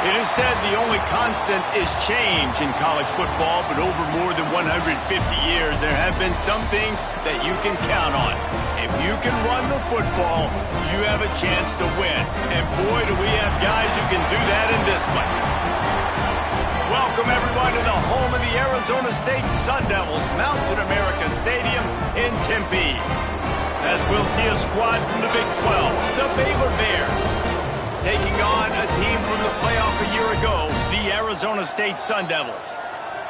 It is said the only constant is change in college football, but over more than 150 years, there have been some things that you can count on. If you can run the football, you have a chance to win. And boy, do we have guys who can do that in this one. Welcome, everyone, to the home of the Arizona State Sun Devils, Mountain America Stadium in Tempe. As we'll see a squad from the Big 12, the Baylor Bears, taking on a team from the playoff a year ago, the Arizona State Sun Devils.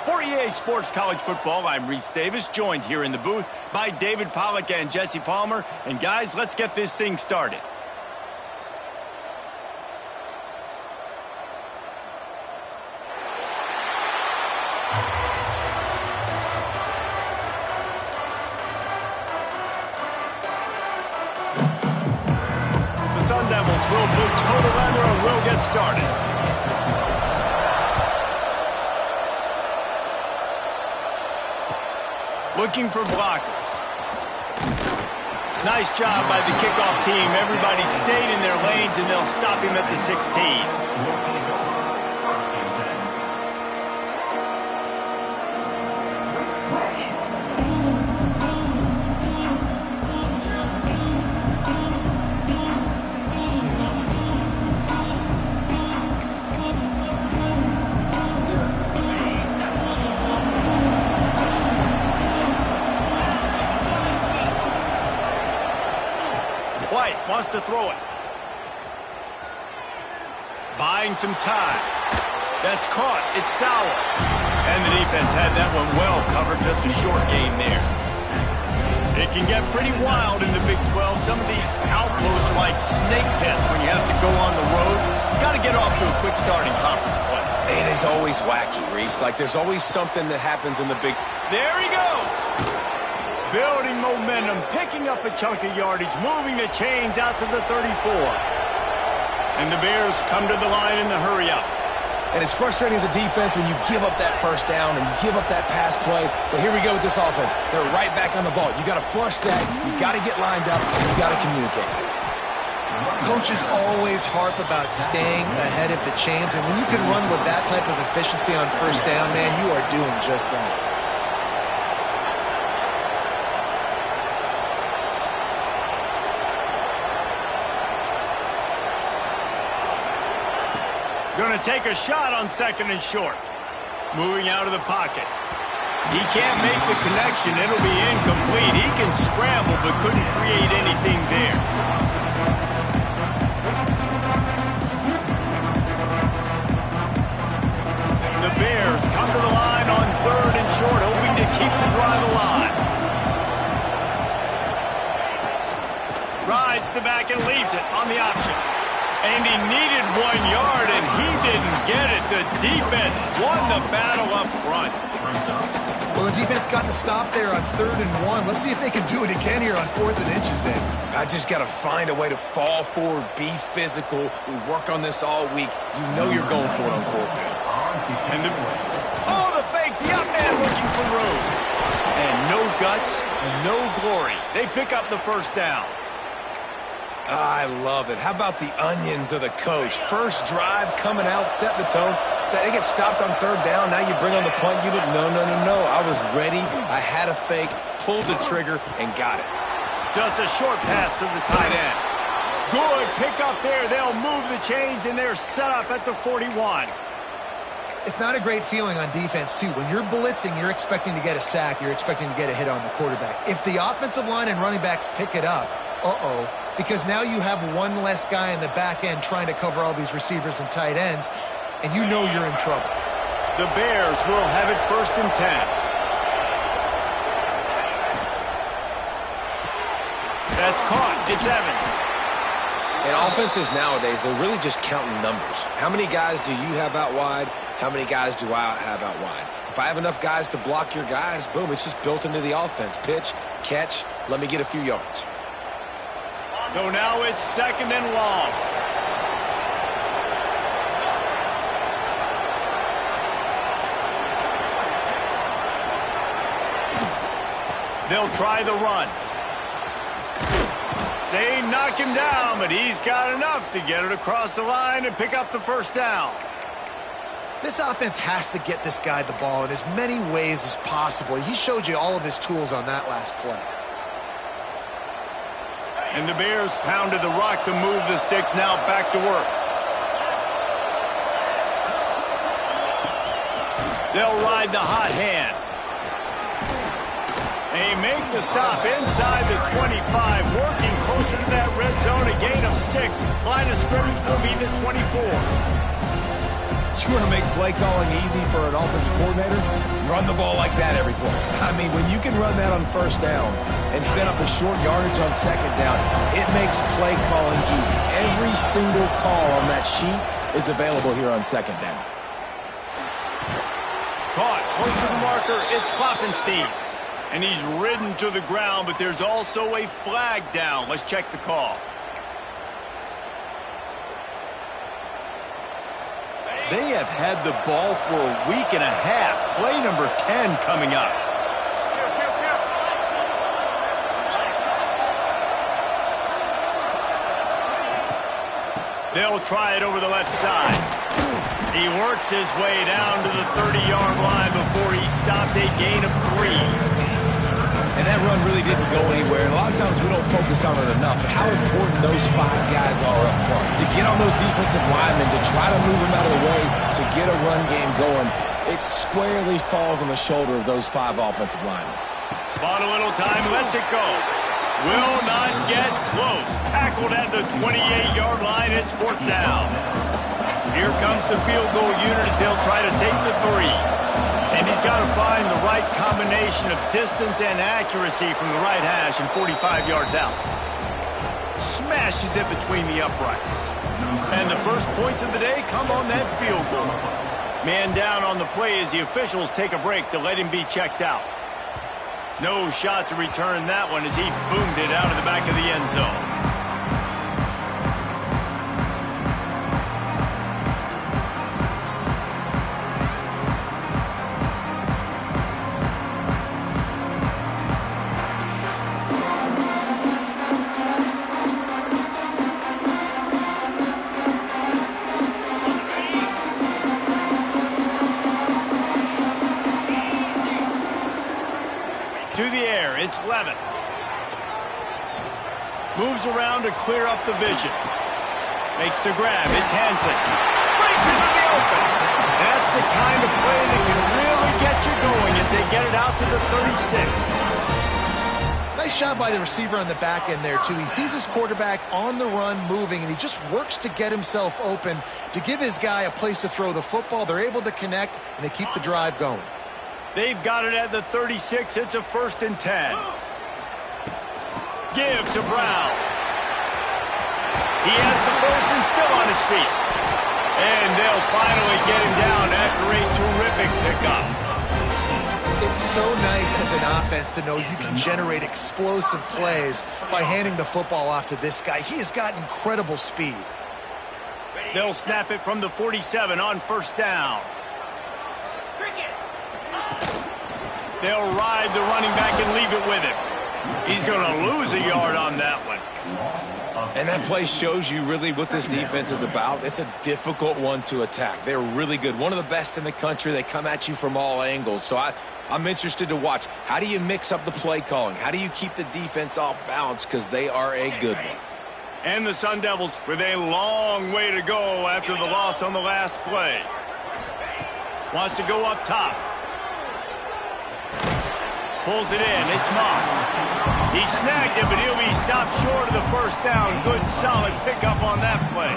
For EA Sports College Football, I'm Reese Davis, joined here in the booth by David Pollack and Jesse Palmer. And guys, let's get this thing started. Sun Devils will put total leather and will get started. Looking for blockers. Nice job by the kickoff team. Everybody stayed in their lanes and they'll stop him at the 16. White wants to throw it. Buying some time. That's caught. It's Sauer. And the defense had that one well covered. Just a short game there. It can get pretty wild in the Big 12. Some of these outposts are like snake pits when you have to go on the road. Got to get off to a quick start in conference play. It is always wacky, Reese. Like there's always something that happens in the Big... There he goes. Building momentum, picking up a chunk of yardage, moving the chains out to the 34. And the Bears come to the line in the hurry up. And it's frustrating as a defense when you give up that first down and you give up that pass play. But here we go with this offense. They're right back on the ball. You got to flush that. You got to get lined up. You got to communicate. Coaches always harp about staying ahead of the chains. And when you can run with that type of efficiency on first down, man, you are doing just that. Going to take a shot on second and short. Moving out of the pocket. He can't make the connection. It'll be incomplete. He can scramble but couldn't create anything there. The Bears come to the line on third and short, hoping to keep the drive alive. Rides the back and leaves it on the option. And he needed 1 yard, and he didn't get it. The defense won the battle up front. Well, the defense got the stop there on 3rd and 1. Let's see if they can do it again here on 4th and inches, Dave. I just got to find a way to fall forward, be physical. We work on this all week. You know you're going for it on 4th down. And the fake, the up man looking for room. And no guts, no glory. They pick up the first down. I love it. How about the onions of the coach? First drive, coming out, set the tone. They get stopped on 3rd down. Now you bring on the punt unit. No. I was ready. I had a fake, pulled the trigger, and got it. Just a short pass to the tight end. Good pick up there. They'll move the chains, and they're set up at the 41. It's not a great feeling on defense, too. When you're blitzing, you're expecting to get a sack. You're expecting to get a hit on the quarterback. If the offensive line and running backs pick it up, because now you have one less guy in the back end trying to cover all these receivers and tight ends, and you know you're in trouble. The Bears will have it 1st and 10. That's caught. It's Evans. And offenses nowadays, they're really just counting numbers. How many guys do you have out wide? How many guys do I have out wide? If I have enough guys to block your guys, boom, it's just built into the offense. Pitch, catch, let me get a few yards. So now it's 2nd and long. They'll try the run. They knock him down, but he's got enough to get it across the line and pick up the first down. This offense has to get this guy the ball in as many ways as possible. He showed you all of his tools on that last play. And the Bears pounded the rock to move the sticks. Now back to work. They'll ride the hot hand. They make the stop inside the 25, working closer to that red zone, a gain of 6. Line of scrimmage will be the 24. You want to make play calling easy for an offensive coordinator? Run the ball like that every play. I mean, when you can run that on first down and set up a short yardage on second down, it makes play calling easy. Every single call on that sheet is available here on second down. Caught close to the marker, it's Klopfenstein. And he's ridden to the ground, but there's also a flag down. Let's check the call. They have had the ball for a week and a half. Play number 10 coming up. They'll try it over the left side. He works his way down to the 30-yard line before he stopped, a gain of 3. And that run really didn't go anywhere. And a lot of times we don't focus on it enough, but how important those 5 guys are up front. To get on those defensive linemen, to try to move them out of the way, to get a run game going, it squarely falls on the shoulder of those 5 offensive linemen. Bought a little time, lets it go. Will not get close. Tackled at the 28-yard line, it's 4th down. Here comes the field goal unit as they'll try to take the 3. And he's got to find the right combination of distance and accuracy from the right hash and 45 yards out. Smashes it between the uprights. And the first points of the day come on that field goal. Man down on the play as the officials take a break to let him be checked out. No shot to return that one as he boomed it out of the back of the end zone. To the air, it's Levitt. Moves around to clear up the vision. Makes the grab, it's Hansen. Breaks into the open. That's the kind of play that can really get you going as they get it out to the 36. Nice job by the receiver on the back end there, too. He sees his quarterback on the run moving, and he just works to get himself open to give his guy a place to throw the football. They're able to connect, and they keep the drive going. They've got it at the 36. It's a 1st and 10. Give to Brown. He has the first and still on his feet. And they'll finally get him down after a terrific pickup. It's so nice as an offense to know you can generate explosive plays by handing the football off to this guy. He has got incredible speed. They'll snap it from the 47 on 1st down. They'll ride the running back and leave it with him. He's going to lose a yard on that one. And that play shows you really what this defense is about. It's a difficult one to attack. They're really good. One of the best in the country. They come at you from all angles. So I'm interested to watch. How do you mix up the play calling? How do you keep the defense off balance? Because they are a good one. And the Sun Devils with a long way to go after the loss on the last play. Wants to go up top. Pulls it in. It's Moss. He snagged it, but he'll be stopped short of the 1st down. Good, solid pickup on that play.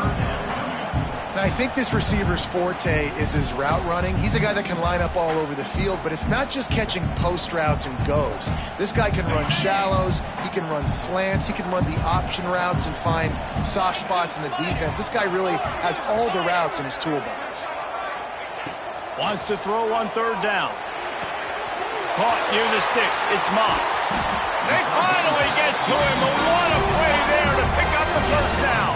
Now, I think this receiver's forte is his route running. He's a guy that can line up all over the field, but it's not just catching post routes and goes. This guy can run shallows. He can run slants. He can run the option routes and find soft spots in the defense. This guy really has all the routes in his toolbox. Wants to throw on 3rd down. Caught near the sticks. It's Moss. They finally get to him. What a play there to pick up the 1st down.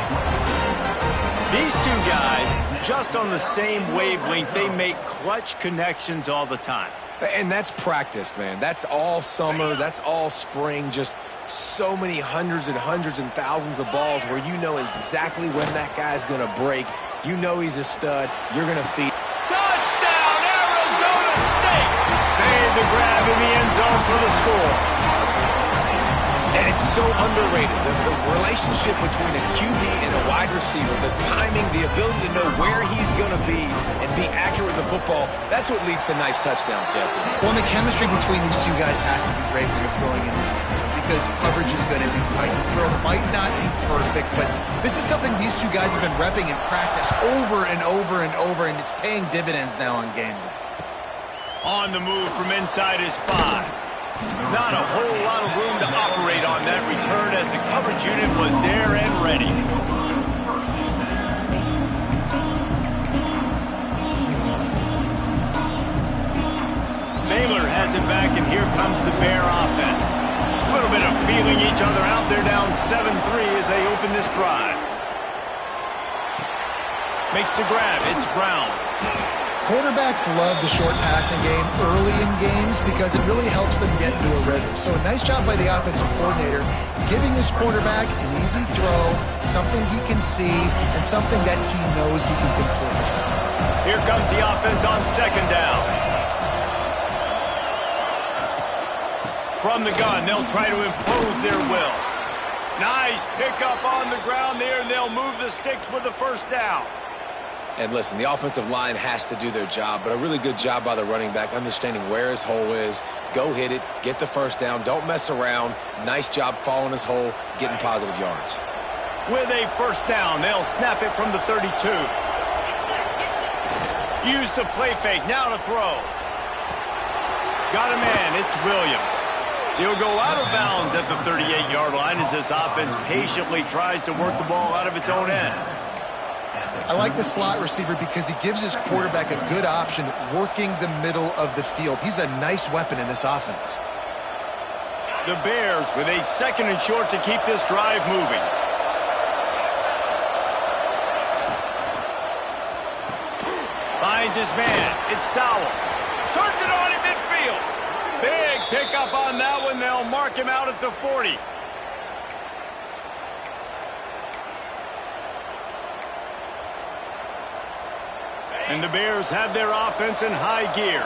These 2 guys, just on the same wavelength, they make clutch connections all the time. And that's practiced, man. That's all summer. That's all spring. Just so many hundreds and thousands of balls where you know exactly when that guy's going to break. You know he's a stud. You're going to feed. Touchdown! in the end zone for the score. And it's so underrated, the relationship between a QB and a wide receiver, the timing, the ability to know where he's going to be and be accurate with the football, that's what leads to nice touchdowns, Jesse. Well, and the chemistry between these two guys has to be great when you're throwing in the end zone because coverage is going to be tight. The throw might not be perfect, but this is something these two guys have been repping in practice over and over and over, and it's paying dividends now on game day. On the move from inside his 5. Not a whole lot of room to operate on that return as the coverage unit was there and ready. Baylor has it back, and here comes the Bear offense. A little bit of feeling each other out. They're down 7-3 as they open this drive. Makes the grab. It's Brown. Quarterbacks love the short passing game early in games because it really helps them get into a rhythm. So a nice job by the offensive coordinator giving his quarterback an easy throw, something he can see, and something that he knows he can complete. Here comes the offense on second down. From the gun, they'll try to impose their will. Nice pickup on the ground there, and they'll move the sticks with the first down. And listen, the offensive line has to do their job, but a really good job by the running back, understanding where his hole is. Go hit it, get the first down, don't mess around. Nice job following his hole, getting positive yards. With a first down, they'll snap it from the 32. Use the play fake, now to throw. Got a man, it's Williams. He'll go out of bounds at the 38-yard line as this offense patiently tries to work the ball out of its own end. I like the slot receiver because he gives his quarterback a good option working the middle of the field. He's a nice weapon in this offense. The Bears with a second and short to keep this drive moving. Finds his man. It's Sowell. Turns it on in midfield. Big pickup on that one. They'll mark him out at the 40. And the Bears have their offense in high gear.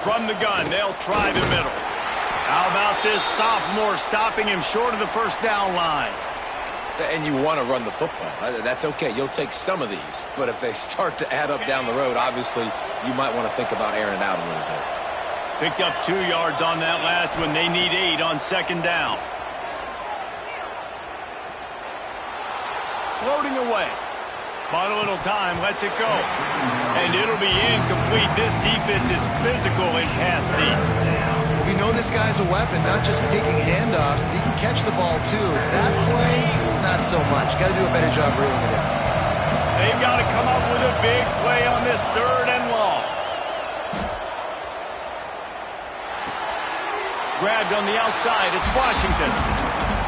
From the gun, they'll try the middle. How about this sophomore stopping him short of the first down line? And you want to run the football. That's okay. You'll take some of these. But if they start to add up down the road, obviously you might want to think about airing it out a little bit. Picked up 2 yards on that last one. They need 8 on second down. Floating away. Bought a little time, lets it go. And it'll be incomplete. This defense is physical in pass deep. We know this guy's a weapon, not just taking handoffs, but he can catch the ball too. That play, not so much. Got to do a better job reeling it in. They've got to come up with a big play on this third and long. Grabbed on the outside. It's Washington.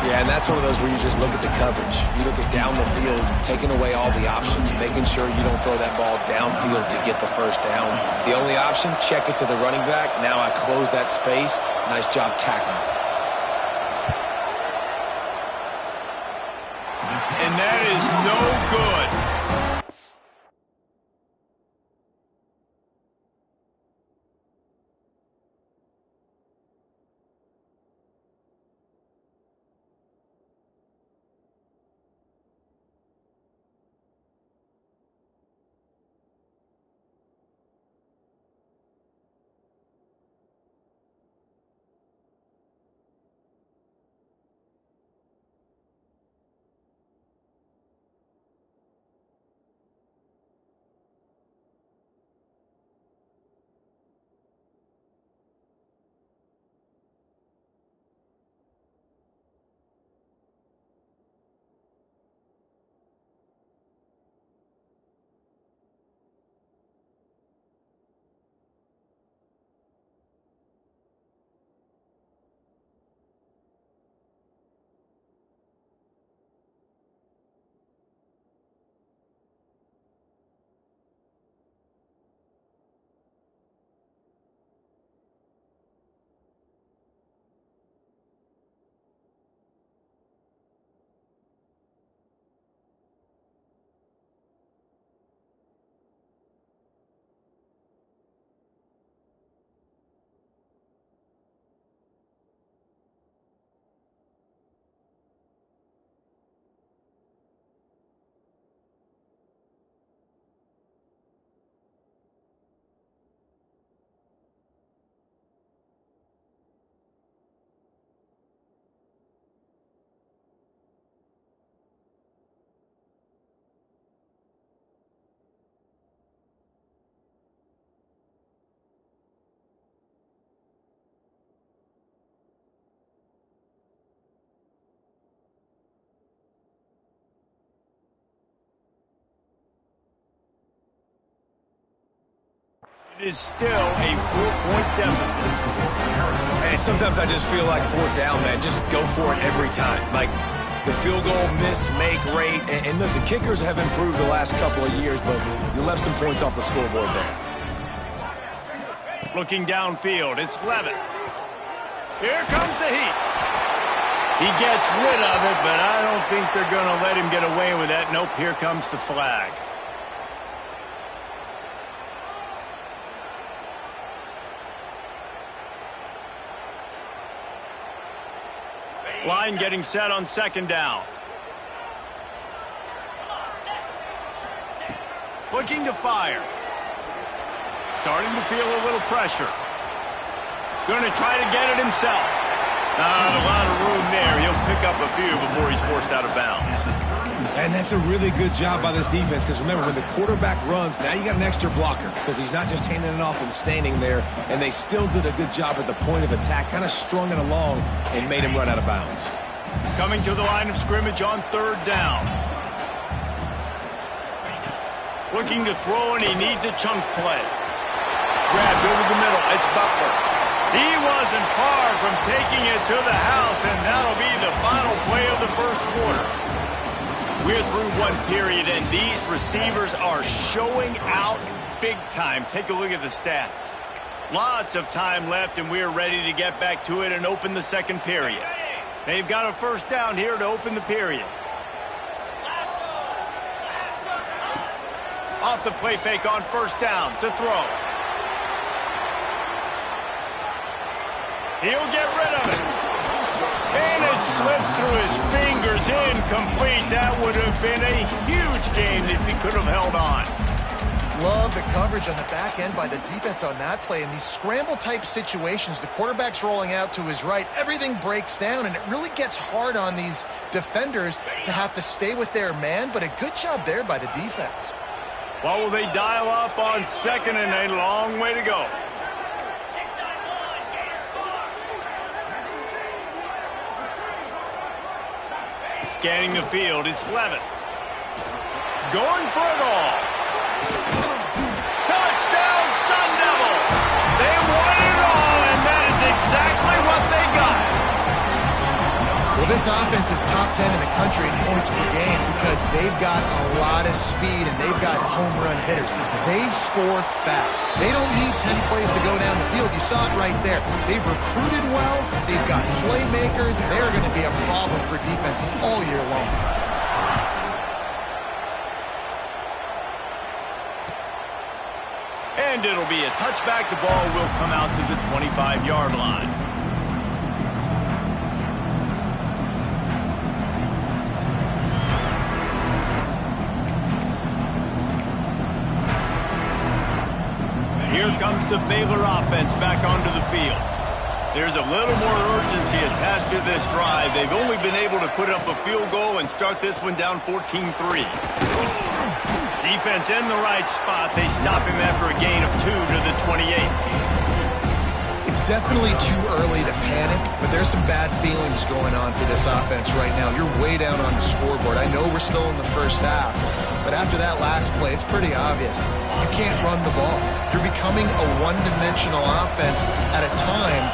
Yeah, and that's one of those where you just look at the coverage. You look at down the field, taking away all the options, making sure you don't throw that ball downfield to get the first down. The only option, check it to the running back. Now I close that space. Nice job tackling. And that is no good. Is still a 4-point deficit. And sometimes I just feel like fourth down, man. Just go for it every time. Like the field goal miss-make rate. And listen, kickers have improved the last couple of years, but you left some points off the scoreboard there. Looking downfield, it's Levitt. Here comes the heat. He gets rid of it, but I don't think they're going to let him get away with that. Nope, here comes the flag. Line getting set on second down. Looking to fire. Starting to feel a little pressure. Going to try to get it himself. Not a lot of room there. He'll pick up a few before he's forced out of bounds. And that's a really good job by this defense because remember, when the quarterback runs, now you got an extra blocker because he's not just handing it off and standing there, and they still did a good job at the point of attack, kind of strung it along and made him run out of bounds. Coming to the line of scrimmage on third down. Looking to throw, and he needs a chunk play. Grabbed over the middle. It's Butler. He wasn't far from taking it to the house, and that'll be the final play of the first quarter. We're through one period, and these receivers are showing out big time. Take a look at the stats. Lots of time left, and we're ready to get back to it and open the second period. They've got a first down here to open the period. Off the play fake on first down to throw. He'll get rid of it. And it slips through his fingers, incomplete. That would have been a huge game if he could have held on. Love the coverage on the back end by the defense on that play. In these scramble-type situations, the quarterback's rolling out to his right. Everything breaks down, and it really gets hard on these defenders to have to stay with their man, but a good job there by the defense. What will they dial up on second and a long way to go? Scanning the field, it's Levitt. Going for it all. Touchdown, Sun Devils! They won it all, and that is exactly what they got. Well, this offense is top 10 in the country in points per game because they've got a lot of speed and they've got home run hitters. They score fast. They don't need 10 plays to go down the field. You saw it right there. They've recruited well. They've got playmakers. They're going to be a problem for defenses all year long. And it'll be a touchback. The ball will come out to the 25-yard line. Here comes the Baylor offense back onto the field. There's a little more urgency attached to this drive. They've only been able to put up a field goal and start this one down 14-3. Defense in the right spot. They stop him after a gain of 2 to the 28. It's definitely too early to panic, but there's some bad feelings going on for this offense right now. You're way down on the scoreboard. I know we're still in the first half, but after that last play, it's pretty obvious. You can't run the ball. You're becoming a one-dimensional offense at a time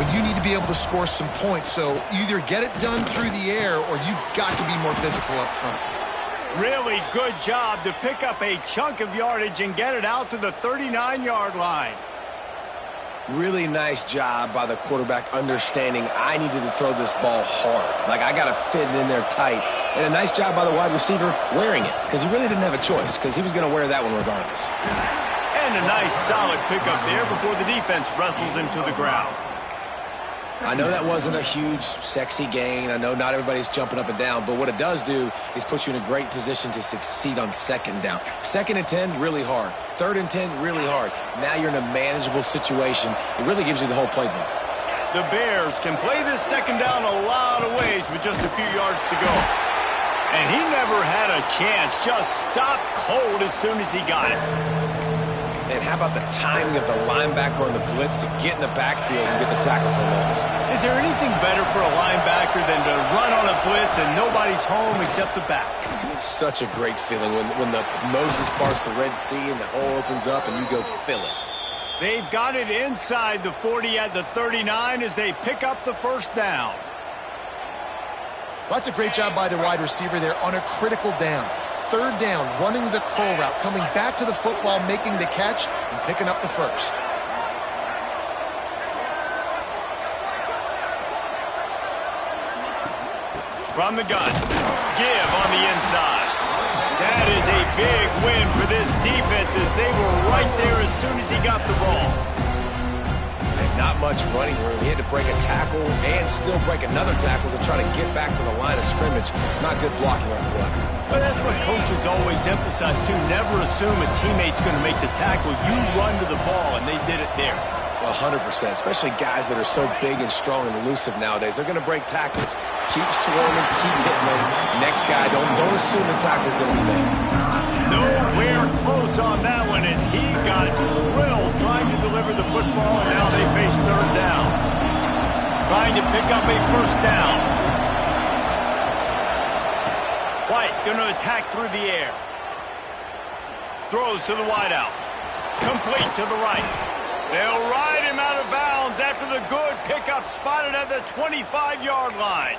when you need to be able to score some points. So either get it done through the air or you've got to be more physical up front. Really good job to pick up a chunk of yardage and get it out to the 39-yard line. Really nice job by the quarterback understanding I needed to throw this ball hard. Like, I got to fit it in there tight. And a nice job by the wide receiver wearing it because he really didn't have a choice because he was going to wear that one regardless. And a nice solid pickup there before the defense wrestles him to the ground. I know that wasn't a huge, sexy gain. I know not everybody's jumping up and down, but what it does do is put you in a great position to succeed on second down. Second and 10, really hard. Third and 10, really hard. Now you're in a manageable situation. It really gives you the whole playbook. The Bears can play this second down a lot of ways with just a few yards to go. And he never had a chance. Just stopped cold as soon as he got it. And how about the timing of the linebacker on the blitz to get in the backfield and get the tackle for loss? Is there anything better for a linebacker than to run on a blitz and nobody's home except the back? Such a great feeling when the Moses parts the Red Sea and the hole opens up and you go fill it. They've got it inside the 40 at the 39 as they pick up the first down. That's a great job by the wide receiver there on a critical down. Third down, running the curl route, coming back to the football, making the catch, and picking up the first. From the gun, give on the inside. That is a big win for this defense as they were right there as soon as he got the ball. And not much running room. He had to break a tackle and still break another tackle to try to get back to the line of scrimmage. Not good blocking on the play. But that's what coaches always emphasize, too. Never assume a teammate's going to make the tackle. You run to the ball, and they did it there. 100%, especially guys that are so big and strong and elusive nowadays. They're going to break tackles. Keep swarming, keep hitting them. Next guy, don't assume the tackle's going to be made. Nowhere close on that one as he got drilled trying to deliver the football, and now they face third down. Trying to pick up a first down. White going to attack through the air. Throws to the wideout. Complete to the right. They'll ride him out of bounds after the good pickup spotted at the 25-yard line.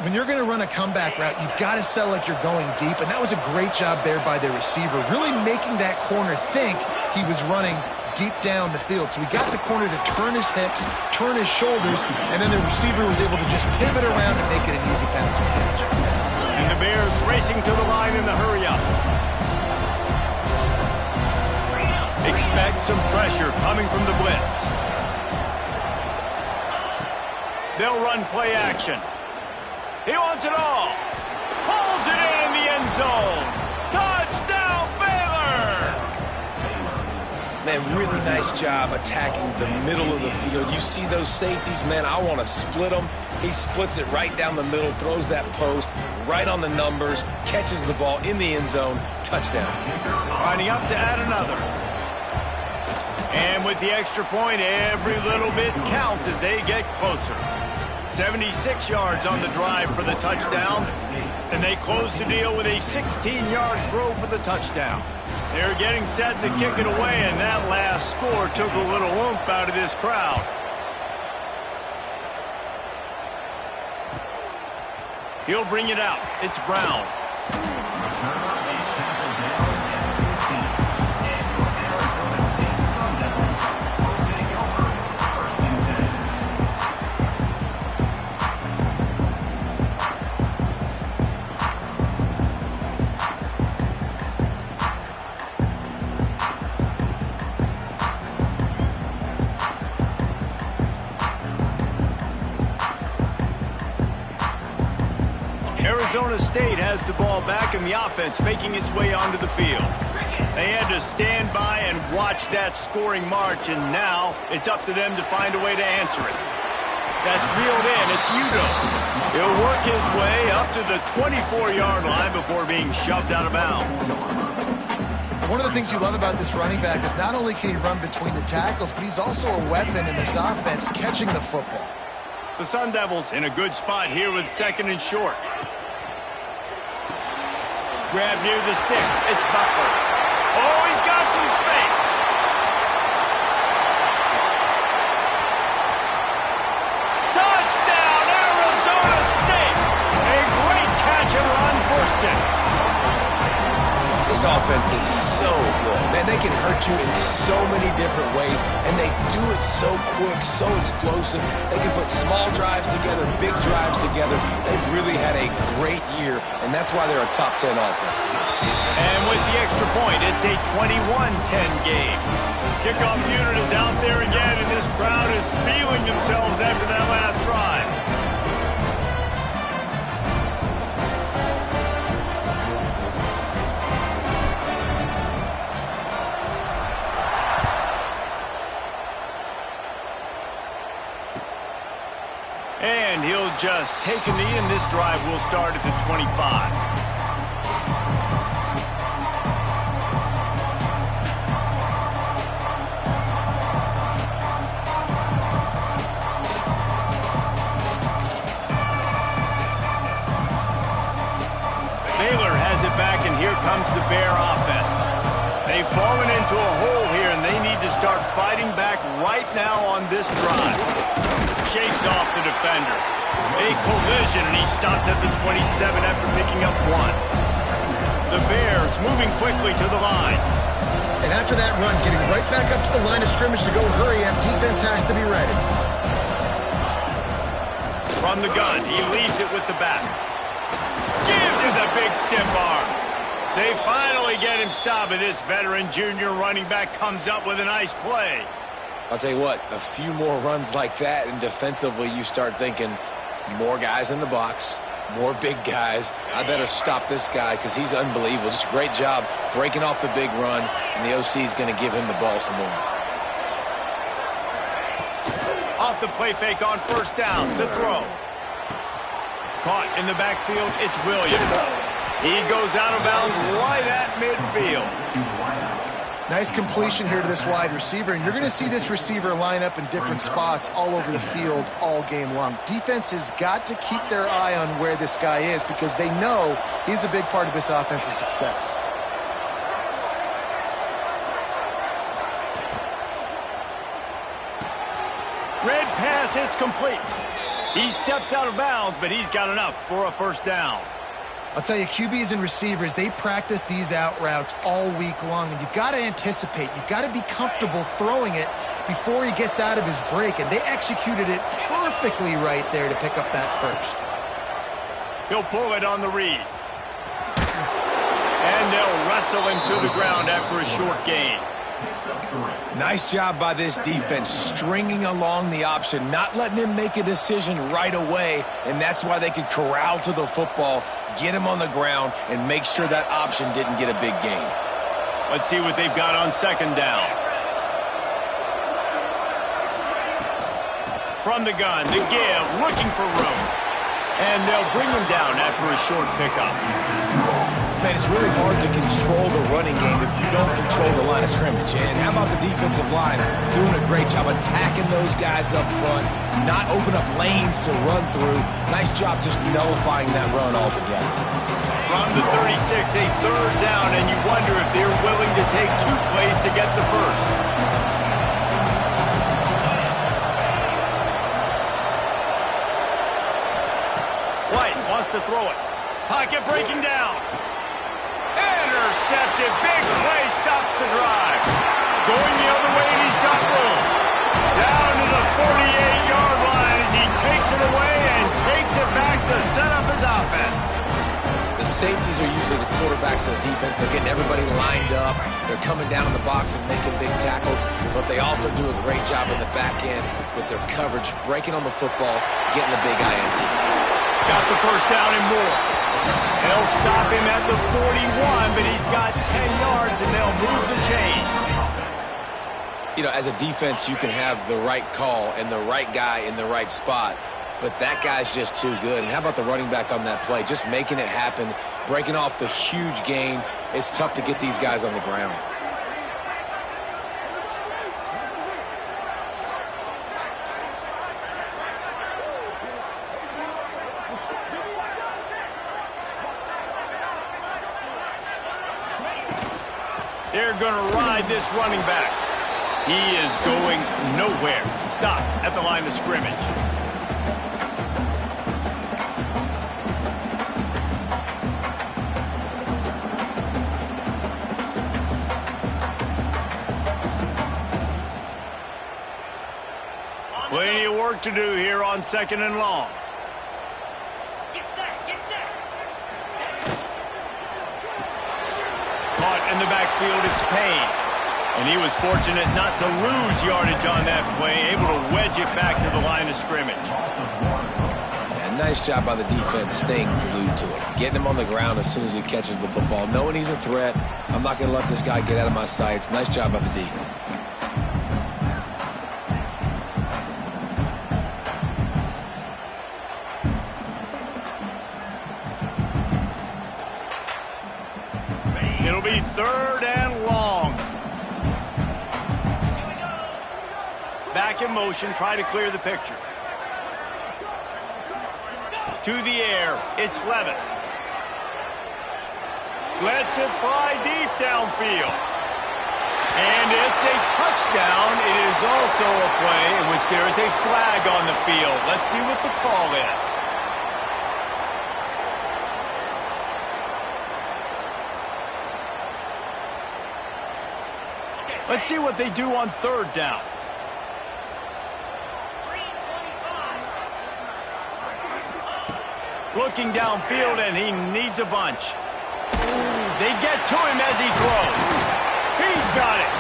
When you're going to run a comeback route, you've got to sell like you're going deep, and that was a great job there by the receiver, really making that corner think he was running deep down the field. So he got the corner to turn his hips, turn his shoulders, and then the receiver was able to just pivot around and make it an easy passing catch. And the Bears racing to the line in the hurry-up. Expect some pressure coming from the blitz. They'll run play action. He wants it all. Pulls it in the end zone. Touchdown, Baylor! Man, really nice job attacking the middle of the field. You see those safeties, man, I want to split them. He splits it right down the middle, throws that post, right on the numbers, catches the ball in the end zone. Touchdown. Lining up to add another. And with the extra point, every little bit counts as they get closer. 76 yards on the drive for the touchdown. And they close the deal with a 16-yard throw for the touchdown. They're getting set to kick it away, and that last score took a little oomph out of this crowd. He'll bring it out. It's Brown. Arizona State has the ball back in the offense, making its way onto the field. They had to stand by and watch that scoring march, and now it's up to them to find a way to answer it. That's reeled in. It's Udo. He'll work his way up to the 24-yard line before being shoved out of bounds. One of the things you love about this running back is not only can he run between the tackles, but he's also a weapon in this offense, catching the football. The Sun Devils in a good spot here with second and short. Grab near the sticks. It's Butler. Oh, he's got some space. Touchdown, Arizona State. A great catch and run for 6. This offense is so good. Man, they can hurt you in so many different ways, and they do it so quick, so explosive. They can put small drives together, big drives together. They've really had a great year, and that's why they're a top 10 offense. And with the extra point, it's a 21-10 game. Kickoff unit is out there again, and this crowd is feeling themselves after that last drive. And he'll just take a knee, and this drive will start at the 25. Baylor has it back, and here comes the Bear offense. They've fallen into a hole here, and they need to start fighting back right now on this drive. Shakes off the defender. A collision, and he's stopped at the 27 after picking up 1. The Bears moving quickly to the line. And after that run, getting right back up to the line of scrimmage to go hurry up, defense has to be ready. From the gun, he leaves it with the back. Gives it the big stiff arm. They finally get him stopped, and this veteran junior running back comes up with a nice play. I'll tell you what, a few more runs like that, and defensively you start thinking, more guys in the box, more big guys. I better stop this guy because he's unbelievable. Just a great job breaking off the big run, and the OC is going to give him the ball some more. Off the play fake on first down, the throw. Caught in the backfield, it's Williams. He goes out of bounds right at midfield. Nice completion here to this wide receiver, and you're going to see this receiver line up in different spots all over the field all game long. Defense has got to keep their eye on where this guy is because they know he's a big part of this offense's success. Red pass, it's complete. He steps out of bounds, but he's got enough for a first down. I'll tell you, QBs and receivers, they practice these out routes all week long, and you've got to anticipate. You've got to be comfortable throwing it before he gets out of his break, and they executed it perfectly right there to pick up that first. He'll pull it on the read. And they'll wrestle him to the ground after a short gain. Nice job by this defense, stringing along the option, not letting him make a decision right away, and that's why they could corral to the football, get him on the ground, and make sure that option didn't get a big gain. Let's see what they've got on second down. From the gun, the give, looking for room. And they'll bring him down after a short pickup. Man, it's really hard to control the running game if you don't control the line of scrimmage. And how about the defensive line doing a great job attacking those guys up front, not open up lanes to run through. Nice job just nullifying that run altogether. From the 36, a third down, and you wonder if they're willing to take 2 plays to get the first. White wants to throw it. Pocket breaking down. Intercepted. Big play stops the drive. Going the other way, and he's got room. Down to the 48-yard line as he takes it away and takes it back to set up his offense. The safeties are usually the quarterbacks of the defense. They're getting everybody lined up. They're coming down in the box and making big tackles, but they also do a great job in the back end with their coverage, breaking on the football, getting the big INT. Got the first down and more. They'll stop him at the 41, but he's got 10 yards, and they'll move the chains. You know, as a defense, you can have the right call and the right guy in the right spot, but that guy's just too good. And how about the running back on that play? Just making it happen, breaking off the huge gain. It's tough to get these guys on the ground. They're going to ride this running back. He is going nowhere. Stop at the line of scrimmage. Plenty of work to do here on second and long. Caught in the backfield, it's Payne. And he was fortunate not to lose yardage on that play, able to wedge it back to the line of scrimmage. Yeah, nice job by the defense staying glued to him, getting him on the ground as soon as he catches the football, knowing he's a threat. I'm not going to let this guy get out of my sights. Nice job by the D. It'll be third and long. Back in motion, try to clear the picture. To the air, it's Levitt. Lets it fly deep downfield. And it's a touchdown. It is also a play in which there is a flag on the field. Let's see what the call is. Let's see what they do on third down. Looking downfield, and he needs a bunch. They get to him as he throws. He's got it.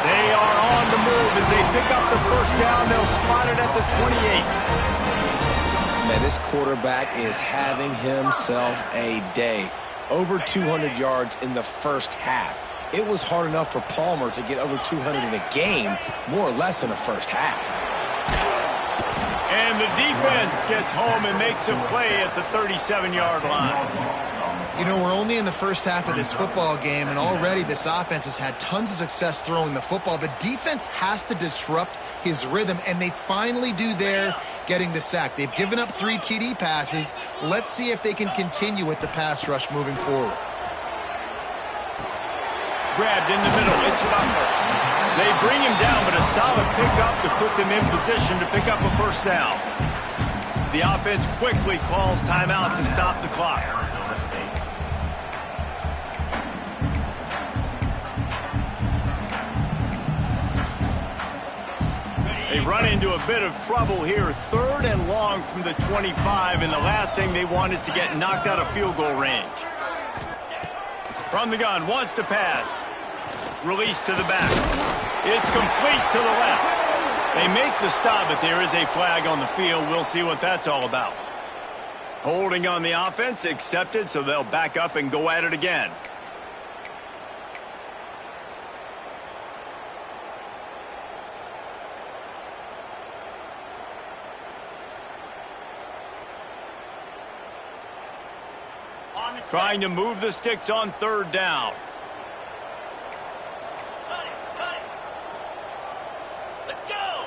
They are on the move as they pick up the first down. They'll spot it at the 28. Man, this quarterback is having himself a day. Over 200 yards in the first half. It was hard enough for Palmer to get over 200 in a game, more or less in the first half. And the defense gets home and makes a play at the 37-yard line. You know, we're only in the first half of this football game, and already this offense has had tons of success throwing the football. The defense has to disrupt his rhythm, and they finally do there, getting the sack. They've given up 3 TD passes. Let's see if they can continue with the pass rush moving forward. Grabbed in the middle. It's Butler. They bring him down, but a solid pickup to put them in position to pick up a first down. The offense quickly calls timeout to stop the clock. They run into a bit of trouble here. 3rd and long from the 25, and the last thing they want is to get knocked out of field goal range. From the gun, wants to pass. Release to the back. It's complete to the left. They make the stop, but there is a flag on the field. We'll see what that's all about. Holding on the offense, accepted, so they'll back up and go at it again. Trying to move the sticks on 3rd down. Let's go.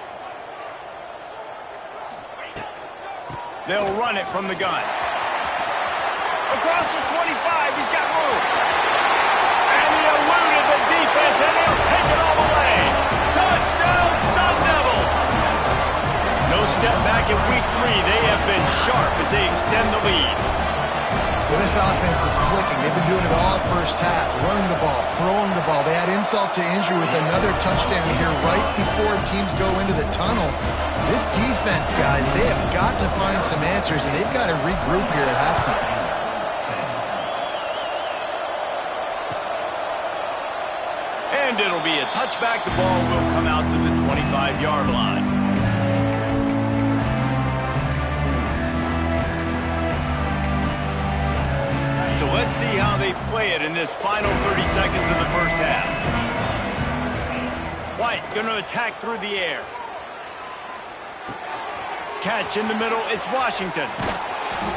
They'll run it from the gun. Across the 25, he's got room. And he eluded the defense, and he'll take it all the way. Touchdown, Sun Devils. No step back in week 3. They have been sharp as they extend the lead. Well, this offense is clicking. They've been doing it all first half, running the ball, throwing the ball. They add insult to injury with another touchdown here right before teams go into the tunnel. This defense, guys, they have got to find some answers, and they've got to regroup here at halftime. And it'll be a touchback. The ball will come out to the 25-yard line. So let's see how they play it in this final 30 seconds of the first half. White going to attack through the air. Catch in the middle. It's Washington.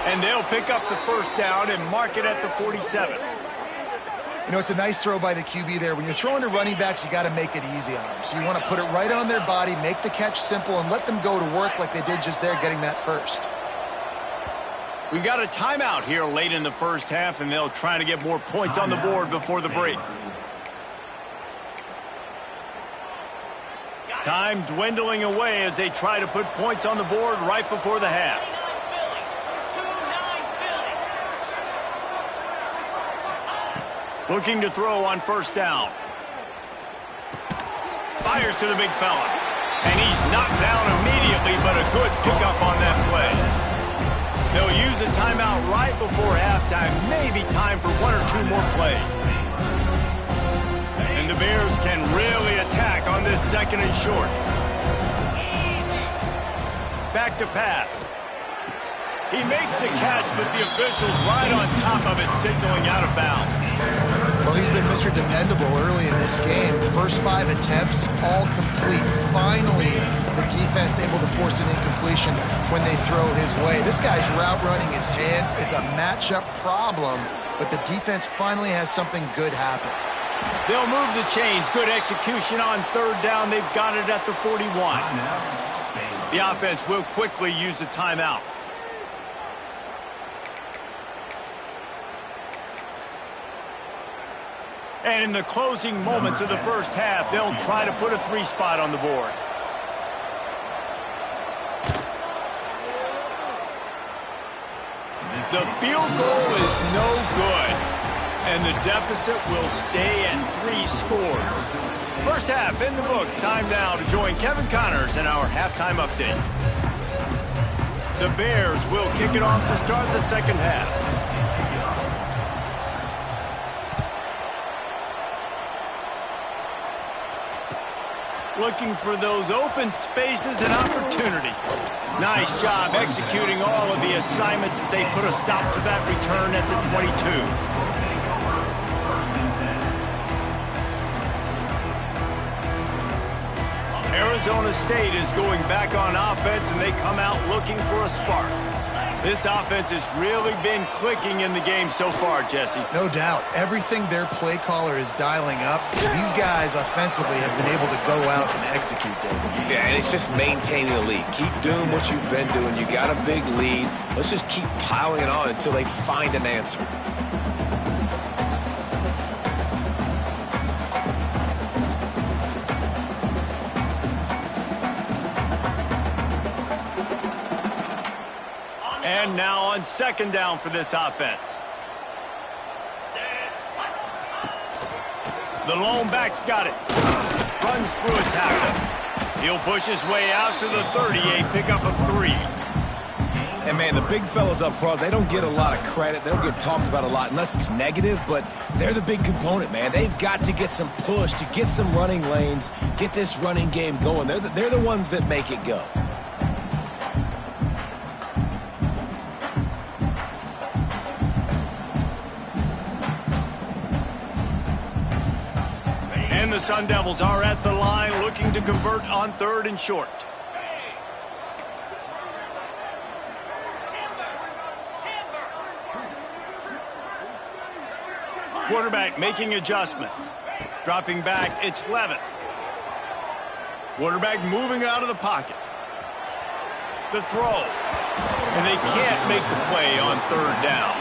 And they'll pick up the first down and mark it at the 47. You know, it's a nice throw by the QB there. When you're throwing to running backs, you got to make it easy on them. So you want to put it right on their body, make the catch simple, and let them go to work like they did just there, getting that first. We've got a timeout here late in the first half, and they'll try to get more points on the board before the break. Time dwindling away as they try to put points on the board right before the half. Looking to throw on first down. Fires to the big fella. And he's knocked down immediately, but a good pickup on that play. They'll use a timeout right before halftime. Maybe time for 1 or 2 more plays. And the Bears can really attack on this 2nd and short. Back to pass. He makes the catch, but the official's right on top of it, signaling out of bounds. Well, he's been Mr. Dependable early in this game. First 5 attempts, all complete. Finally, the defense able to force an incompletion when they throw his way. This guy's route running his hands. It's a matchup problem, but the defense finally has something good happen. They'll move the chains. Good execution on 3rd down. They've got it at the 41. The offense will quickly use a timeout. And in the closing moments of the first half, they'll try to put a 3-spot on the board. The field goal is no good, and the deficit will stay at 3 scores. First half in the books. Time now to join Kevin Connors in our halftime update. The Bears will kick it off to start the second half. Looking for those open spaces and opportunity. Nice job executing all of the assignments as they put a stop to that return at the 22. Arizona State is going back on offense, and they come out looking for a spark. This offense has really been clicking in the game so far, Jesse. No doubt. Everything their play caller is dialing up, these guys offensively have been able to go out and execute, David. Yeah, and it's just maintaining the lead. Keep doing what you've been doing. You got a big lead. Let's just keep piling it on until they find an answer. And now on second down for this offense. The lone back's got it. Runs through a tackle. He'll push his way out to the 38, pickup of 3. And, man, the big fellas up front, they don't get a lot of credit. They don't get talked about a lot unless it's negative, but they're the big component, man. They've got to get some push, to get some running lanes, get this running game going. They're the ones that make it go. And the Sun Devils are at the line looking to convert on 3rd and short. Quarterback making adjustments. Dropping back, it's Levitt. Quarterback moving out of the pocket. The throw. And they can't make the play on 3rd down.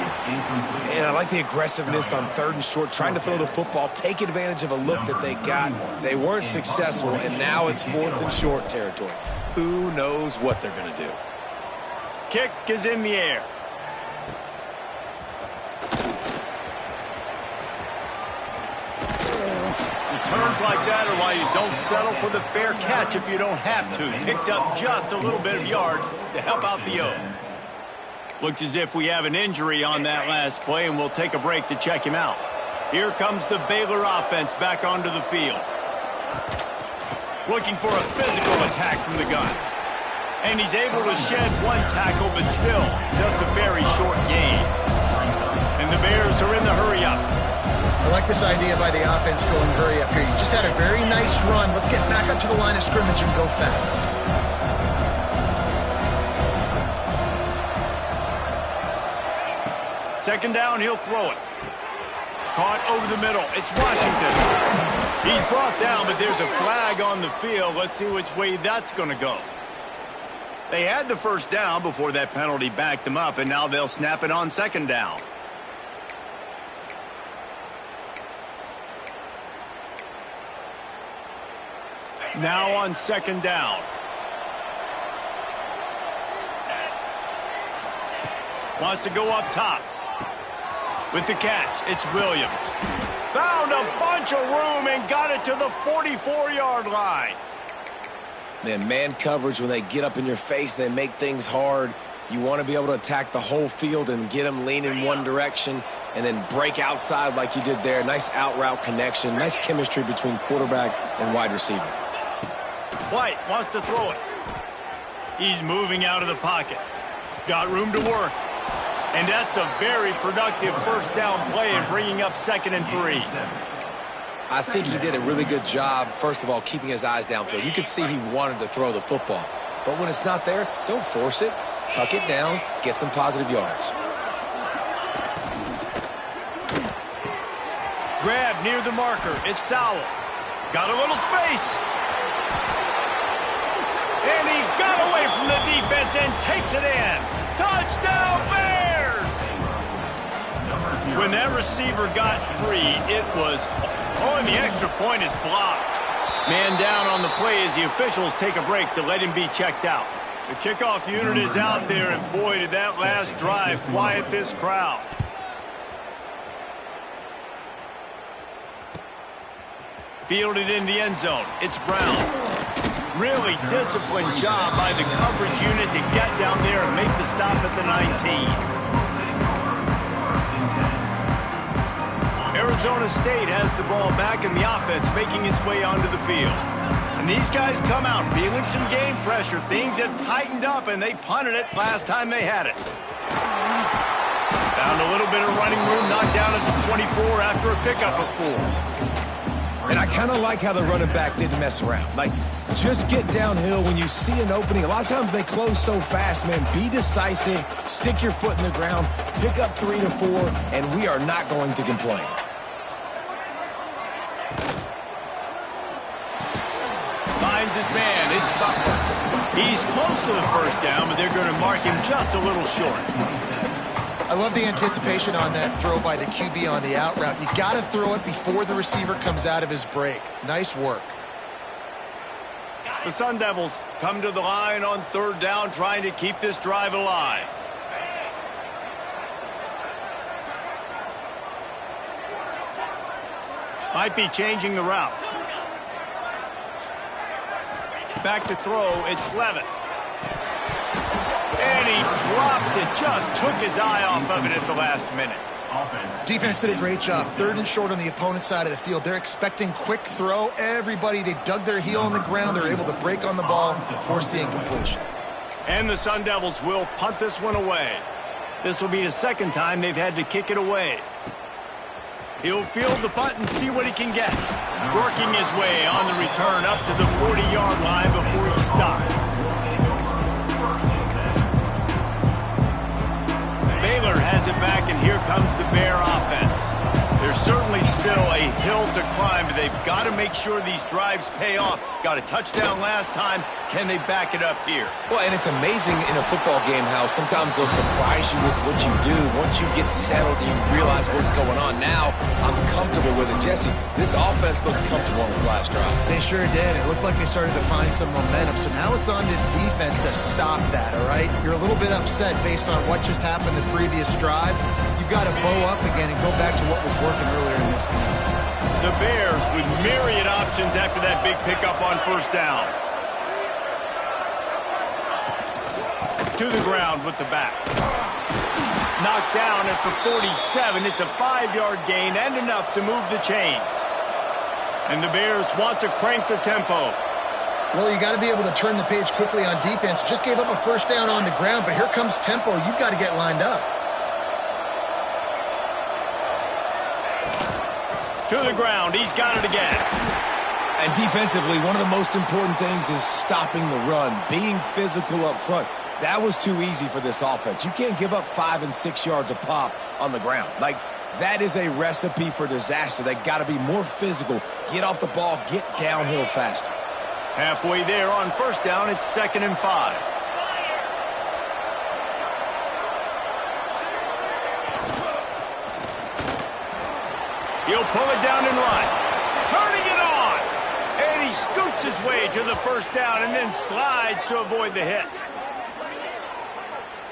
And I like the aggressiveness on 3rd and short, trying to throw the football, take advantage of a look that they got. They weren't successful, and now it's 4th and short territory. Who knows what they're going to do? Kick is in the air. Returns like that are why you don't settle for the fair catch if you don't have to. Picks up just a little bit of yards to help out the O. Looks as if we have an injury on that last play, and we'll take a break to check him out. Here comes the Baylor offense back onto the field. Looking for a physical attack from the gun. And he's able to shed 1 tackle, but still just a very short gain. And the Bears are in the hurry-up. I like this idea by the offense going hurry up here. You just had a very nice run. Let's get back up to the line of scrimmage and go fast. Second down, he'll throw it. Caught over the middle. It's Washington. He's brought down, but there's a flag on the field. Let's see which way that's going to go. They had the first down before that penalty backed them up, and now they'll snap it on second down. Now on second down. Wants to go up top. With the catch, it's Williams. Found a bunch of room and got it to the 44-yard line. Man coverage, when they get up in your face, they make things hard. You want to be able to attack the whole field and get them leaning one direction and then break outside like you did there. Nice out-route connection. Nice chemistry between quarterback and wide receiver. White wants to throw it. He's moving out of the pocket. Got room to work. And that's a very productive first down play and bringing up 2nd and 3. I think he did a really good job, first of all, keeping his eyes downfield. You could see he wanted to throw the football. But when it's not there, don't force it. Tuck it down, get some positive yards. Grab near the marker. It's Sowell. Got a little space. And he got away from the defense and takes it in. Touchdown, Bears! When that receiver got free, it was Oh, and the extra point is blocked. Man down on the play as the officials take a break to let him be checked out. The kickoff unit is out there, and boy, did that last drive quiet this crowd. Fielded in the end zone. It's Brown. Really disciplined job by the coverage unit to get down there and make the stop at the 19. Arizona State has the ball back in the offense, making its way onto the field. And these guys come out feeling some game pressure. Things have tightened up, and they punted it last time they had it. Found a little bit of running room, knocked down at the 24 after a pickup of 4. And I kind of like how the running back didn't mess around. Like, just get downhill when you see an opening. A lot of times they close so fast, man. Be decisive, stick your foot in the ground, pick up 3 to 4, and we are not going to complain. Finds his man. It's Butler. He's close to the first down, but they're going to mark him just a little short. I love the anticipation on that throw by the QB on the out route. You got to throw it before the receiver comes out of his break. Nice work. The Sun Devils come to the line on third down, trying to keep this drive alive. Might be changing the route. Back to throw, it's Levitt. And he drops it, just took his eye off of it at the last minute. Defense did a great job. 3rd and short on the opponent's side of the field. They're expecting quick throw. Everybody, they dug their heel on the ground. They're able to break on the ball, force the incompletion. And the Sun Devils will punt this one away. This will be the second time they've had to kick it away. He'll field the punt and see what he can get. Working his way on the return up to the 40-yard line before he stops. Baylor has it back, and here comes the Bear offense. There's certainly still a hill to climb, but they've got to make sure these drives pay off. Got a touchdown last time. Can they back it up here? Well, and it's amazing in a football game how sometimes they'll surprise you with what you do. Once you get settled, you realize what's going on. Now, I'm comfortable with it. Jesse, this offense looked comfortable on this last drive. They sure did. It looked like they started to find some momentum. So now it's on this defense to stop that, all right? You're a little bit upset based on what just happened the previous drive. You've got to bow up again and go back to what was working earlier in this game. The Bears with myriad options after that big pickup on first down. To the ground with the back. Knocked down at the 47. It's a 5-yard gain and enough to move the chains. And the Bears want to crank the tempo. Well, you got to be able to turn the page quickly on defense. Just gave up a first down on the ground, but here comes tempo. You've got to get lined up. To the ground. He's got it again. And defensively, one of the most important things is stopping the run, being physical up front. That was too easy for this offense. You can't give up 5 and 6 yards a pop on the ground. Like, that is a recipe for disaster. They got to be more physical, get off the ball, get downhill faster. Halfway there on first down, it's 2nd and 5. He'll pull it down and run. Turning it on. And he scoots his way to the first down and then slides to avoid the hit.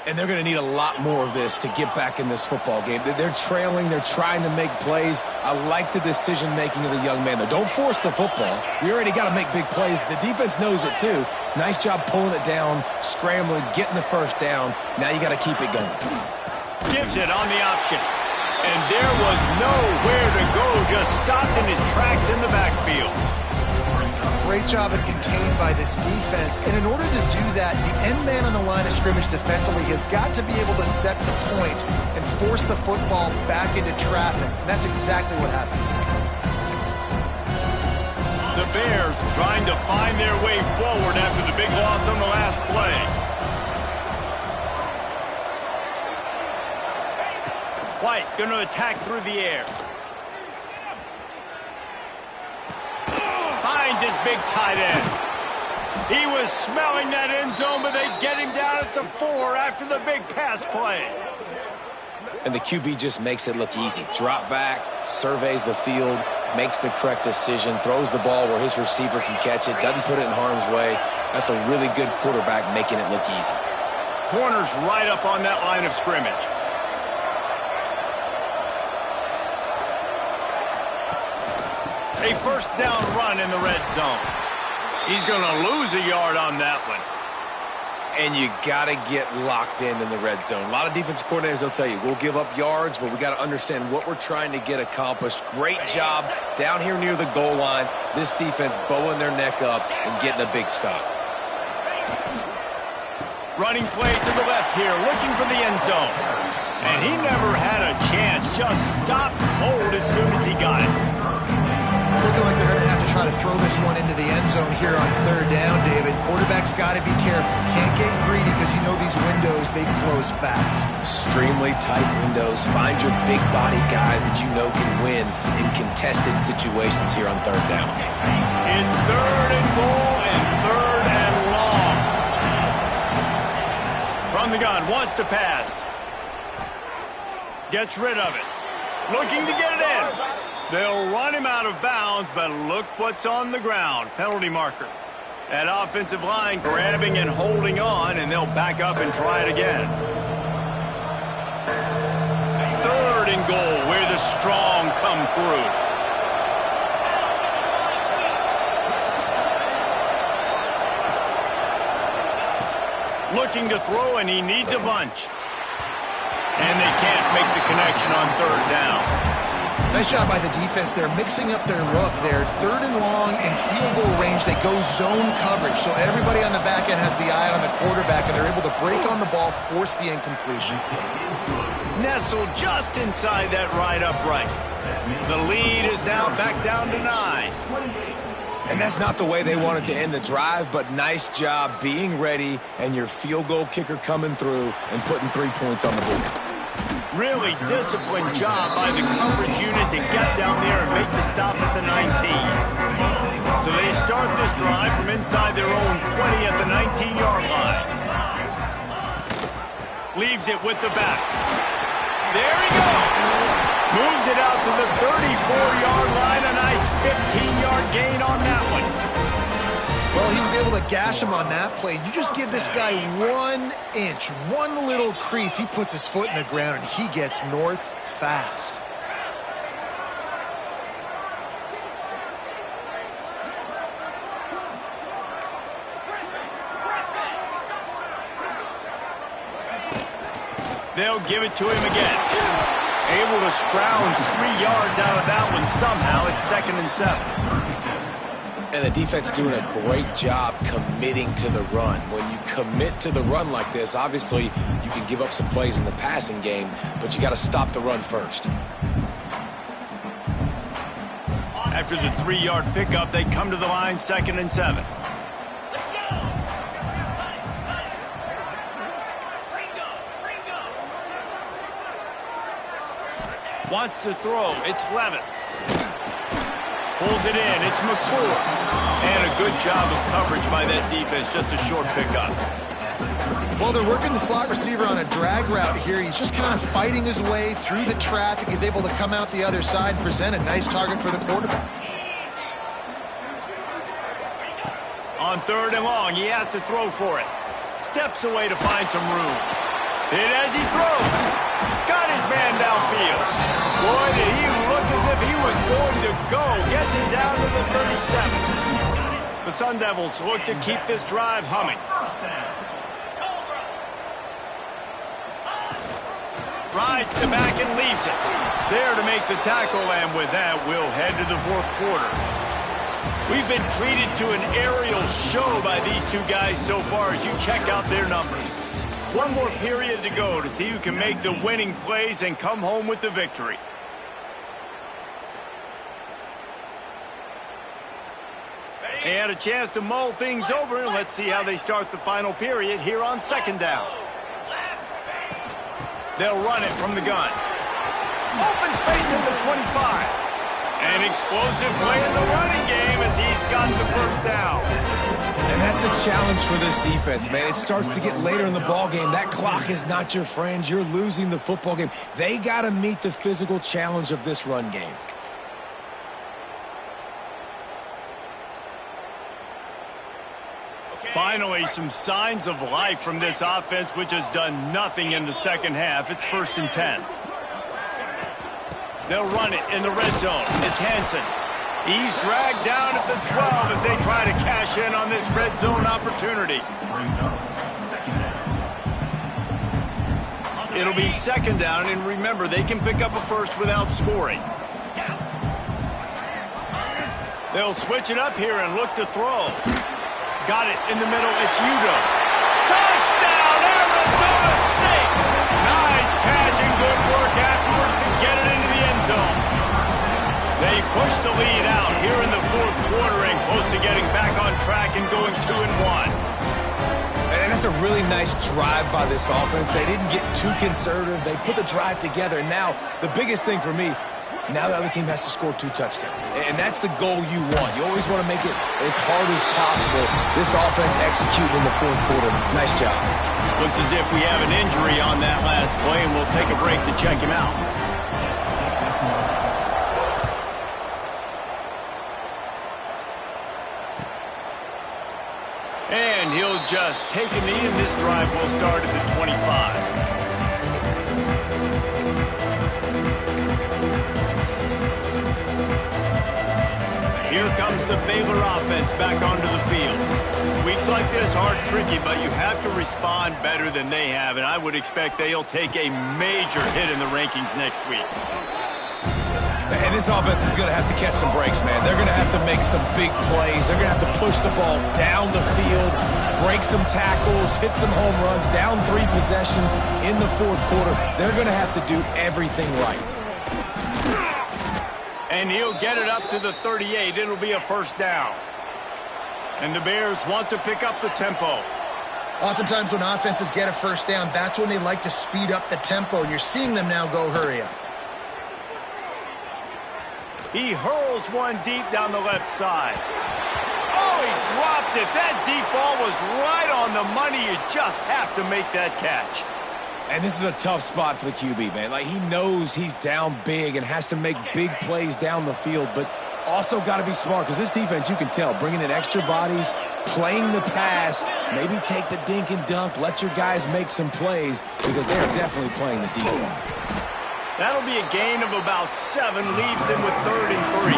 And they're going to need a lot more of this to get back in this football game. They're trailing. They're trying to make plays. I like the decision-making of the young man, though. Don't force the football. We already got to make big plays. The defense knows it, too. Nice job pulling it down, scrambling, getting the first down. Now you got to keep it going. Gives it on the option. And there was nowhere to go. Just stopped in his tracks in the backfield. Great job at contained by this defense. And in order to do that, the end man on the line of scrimmage defensively has got to be able to set the point and force the football back into traffic. And that's exactly what happened. The Bears trying to find their way forward after the big loss on the last play. White going to attack through the air. Finds his big tight end. He was smelling that end zone, but they get him down at the 4 after the big pass play. And the QB just makes it look easy. Drop back, surveys the field, makes the correct decision, throws the ball where his receiver can catch it, doesn't put it in harm's way. That's a really good quarterback making it look easy. Corner's right up on that line of scrimmage. A first down run in the red zone. He's going to lose a yard on that one. And you got to get locked in the red zone. A lot of defensive coordinators, they'll tell you, we'll give up yards, but we got to understand what we're trying to get accomplished. Great job down here near the goal line. This defense bowing their neck up and getting a big stop. Running play to the left here, looking for the end zone. And he never had a chance. Just stopped cold as soon as he got it. It's looking like they're going to have to try to throw this one into the end zone here on third down, David. Quarterback's got to be careful. Can't get greedy because you know these windows, they close fast. Extremely tight windows. Find your big body guys that you know can win in contested situations here on third down. It's third and goal and third and long. From the gun, wants to pass. Gets rid of it. Looking to get it in. They'll run him out of bounds, but look what's on the ground. Penalty marker. That offensive line grabbing and holding on, and they'll back up and try it again. Third and goal, where the strong come through. Looking to throw, and he needs a bunch. And they can't make the connection on third down. Nice job by the defense. They're mixing up their look. They're third and long in field goal range. They go zone coverage. So everybody on the back end has the eye on the quarterback, and they're able to break on the ball, force the incompletion. Nestled just inside that right upright. The lead is now back down to 9. And that's not the way they wanted to end the drive, but nice job being ready and your field goal kicker coming through and putting 3 points on the board. Really disciplined job by the coverage unit to get down there and make the stop at the 19. So they start this drive from inside their own 20 at the 19-yard line. Leaves it with the back. There he goes. Moves it out to the 34-yard line. A nice 15-yard gain on that one. Well, he was able to gash him on that play. You just give this guy 1 inch, one little crease. He puts his foot in the ground, and he gets north fast. They'll give it to him again. Able to scrounge 3 yards out of that one somehow. It's 2nd and 7. And the defense doing a great job committing to the run. When you commit to the run like this, obviously you can give up some plays in the passing game, but you got to stop the run first. After the 3-yard pickup, they come to the line, 2nd and 7. Wants to throw. It's Levitt. Pulls it in. It's McClure. And a good job of coverage by that defense. Just a short pickup. Well, they're working the slot receiver on a drag route here. He's just kind of fighting his way through the traffic. He's able to come out the other side and present a nice target for the quarterback. On 3rd and long, he has to throw for it. Steps away to find some room. Hit as he throws. Got his man downfield. Boy, did he look as if he was going to go. Gets it down to the 37. The Sun Devils look to keep this drive humming. Rides the back and leaves it. There to make the tackle, and with that, we'll head to the 4th quarter. We've been treated to an aerial show by these two guys so far as you check out their numbers. One more period to go to see who can make the winning plays and come home with the victory. They had a chance to mull things over, and let's see how they start the final period here on 2nd down. They'll run it from the gun. Open space in the 25. An explosive play in the running game as he's got the first down. And that's the challenge for this defense, man. It starts to get later in the ball game. That clock is not your friend. You're losing the football game. They got to meet the physical challenge of this run game. Finally, some signs of life from this offense, which has done nothing in the second half. It's 1st and 10. They'll run it in the red zone. It's Hansen. He's dragged down at the 12 as they try to cash in on this red zone opportunity. It'll be 2nd down, and remember, they can pick up a first without scoring. They'll switch it up here and look to throw. Got it in the middle. It's Udo. Touchdown, Arizona State! Nice catch and good work afterwards to get it into the end zone. They push the lead out here in the 4th quarter and close to getting back on track and going 2-1. And that's a really nice drive by this offense. They didn't get too conservative. They put the drive together. Now, the biggest thing for me, now the other team has to score 2 touchdowns. And that's the goal you want. You always want to make it as hard as possible. This offense executing in the 4th quarter. Nice job. Looks as if we have an injury on that last play, and we'll take a break to check him out. And he'll just take a knee, and this drive will start at the 25. Here comes the Baylor offense back onto the field. Weeks like this are tricky, but you have to respond better than they have, and I would expect they'll take a major hit in the rankings next week. And this offense is going to have to catch some breaks, man. They're going to have to make some big plays. They're going to have to push the ball down the field, break some tackles, hit some home runs, down 3 possessions in the 4th quarter. They're going to have to do everything right. And he'll get it up to the 38. It'll be a 1st down. And the Bears want to pick up the tempo. Oftentimes when offenses get a 1st down, that's when they like to speed up the tempo. And you're seeing them now go hurry up. He hurls one deep down the left side. Oh, he dropped it. That deep ball was right on the money. You just have to make that catch. And this is a tough spot for the QB, man. Like, he knows he's down big and has to make big plays down the field, but also got to be smart because this defense, you can tell, bringing in extra bodies, playing the pass, maybe take the dink and dunk, let your guys make some plays because they are definitely playing the defense. That'll be a gain of about 7, leaves him with 3rd and 3.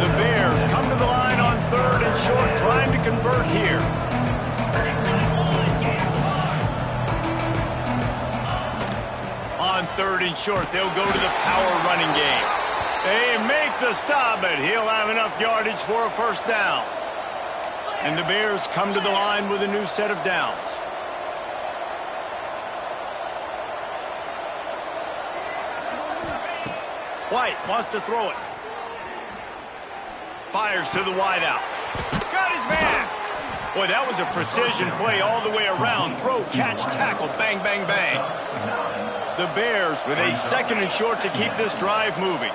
The Bears come to the line on 3rd and short, trying to convert here. On 3rd and short, they'll go to the power running game. They make the stop, but he'll have enough yardage for a 1st down. And the Bears come to the line with a new set of downs. White wants to throw it. Fires to the wideout. Got his man. Boy, that was a precision play all the way around. Throw, catch, tackle, bang, bang, bang. The Bears with a 2nd and short to keep this drive moving.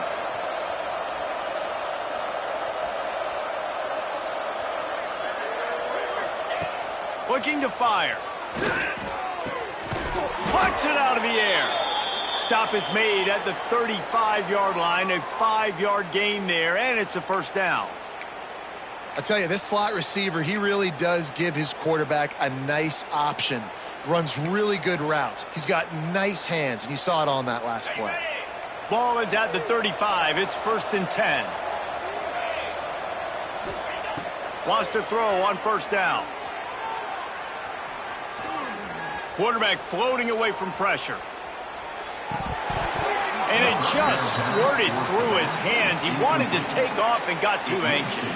Looking to fire. Pucks it out of the air. Stop is made at the 35-yard line, a 5-yard gain there, and it's a 1st down. I tell you, this slot receiver, he really does give his quarterback a nice option. Runs really good routes. He's got nice hands, and you saw it on that last play. Ball is at the 35. It's 1st and 10. Wants to throw on 1st down. Quarterback floating away from pressure. And it just squirted through his hands. He wanted to take off and got too anxious.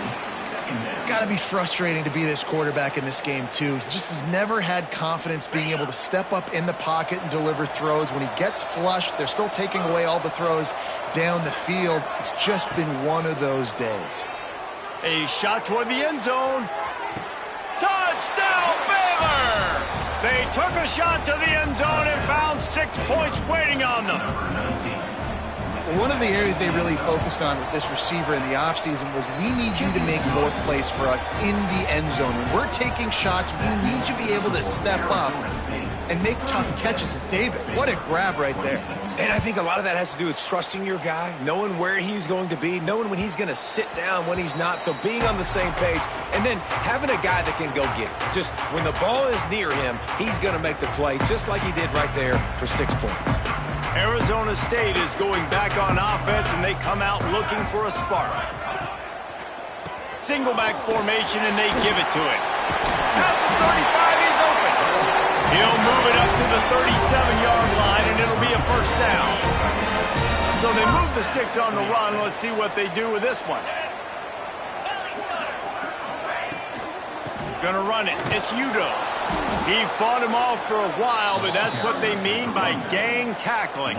It's got to be frustrating to be this quarterback in this game, too. He just has never had confidence being able to step up in the pocket and deliver throws. When he gets flushed, they're still taking away all the throws down the field. It's just been one of those days. A shot toward the end zone. Touchdown, Baylor! They took a shot to the end zone and found 6 points waiting on them. One of the areas they really focused on with this receiver in the offseason was we need you to make more plays for us in the end zone. When we're taking shots, we need you to be able to step up and make tough catches. And David, what a grab right there. And I think a lot of that has to do with trusting your guy, knowing where he's going to be, knowing when he's going to sit down, when he's not. So being on the same page, and then having a guy that can go get it. Just when the ball is near him, he's going to make the play just like he did right there for 6 points. Arizona State is going back on offense, and they come out looking for a spark. Single back formation, and they give it to him. At the 35, he's open. He'll move it up to the 37-yard line, and it'll be a first down. So they move the sticks on the run. Let's see what they do with this one. Gonna run it. It's Udo. He fought him off for a while, but that's what they mean by gang tackling.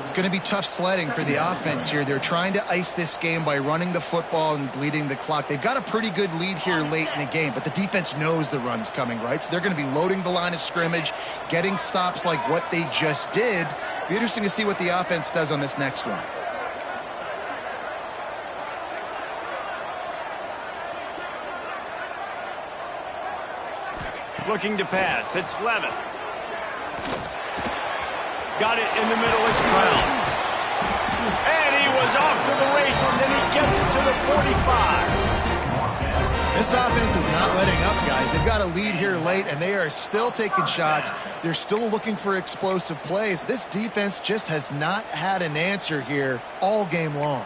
It's going to be tough sledding for the offense here. They're trying to ice this game by running the football and bleeding the clock. They've got a pretty good lead here late in the game, but the defense knows the run's coming, right? So they're going to be loading the line of scrimmage, getting stops like what they just did. Be interesting to see what the offense does on this next one. Looking to pass. It's Levin. Got it in the middle. It's Brown. And he was off to the races, and he gets it to the 45. This offense is not letting up, guys. They've got a lead here late, and they are still taking shots. They're still looking for explosive plays. This defense just has not had an answer here all game long.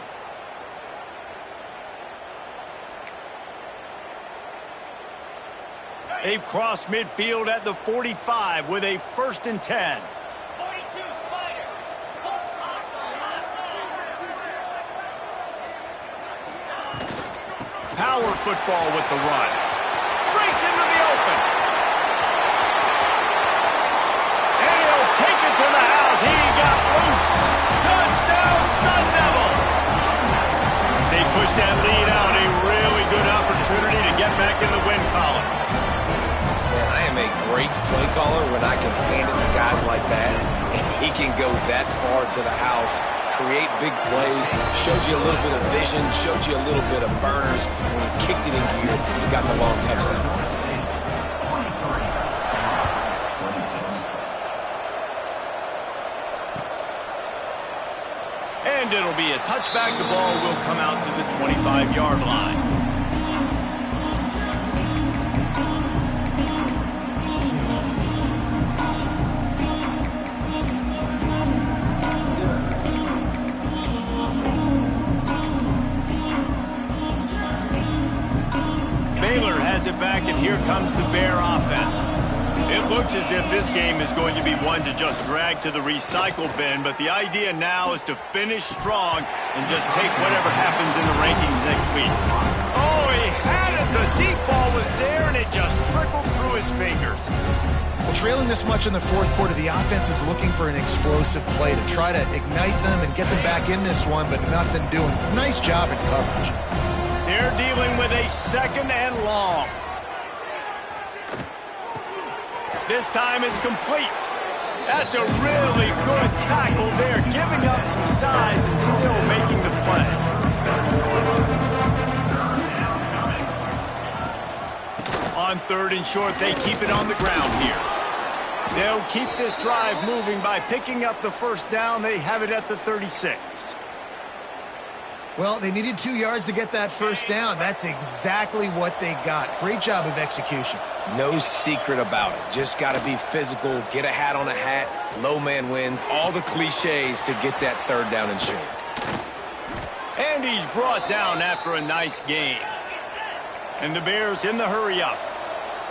They've crossed midfield at the 45 with a 1st and 10. Power football with the run. Breaks into the open. And he'll take it to the house. He got loose. Touchdown, Sun Devils. As they push that lead out, a really good opportunity to get back in the win column. Man, I am a great play caller when I can hand it to guys like that. And he can go that far to the house, create big plays, showed you a little bit of vision, showed you a little bit of burners. When he kicked it in gear, he got the long touchdown. And it'll be a touchback. The ball will come out to the 25-yard line. Baylor has it back, and here comes the Bear offense. It looks as if this game is going to be one to just drag to the recycle bin, but the idea now is to finish strong and just take whatever happens in the rankings next week. Oh, he had it. The deep ball was there, and it just trickled through his fingers. Well, trailing this much in the fourth quarter, the offense is looking for an explosive play to try to ignite them and get them back in this one, but nothing doing. Nice job in coverage. They're dealing with a 2nd and long. This time it's complete. That's a really good tackle there, giving up some size and still making the play. On 3rd and short, they keep it on the ground here. They'll keep this drive moving by picking up the 1st down. They have it at the 36. Well, they needed 2 yards to get that 1st down. That's exactly what they got. Great job of execution. No secret about it. Just got to be physical, get a hat on a hat, low man wins, all the cliches to get that 3rd down and short. And he's brought down after a nice game. And the Bears in the hurry-up.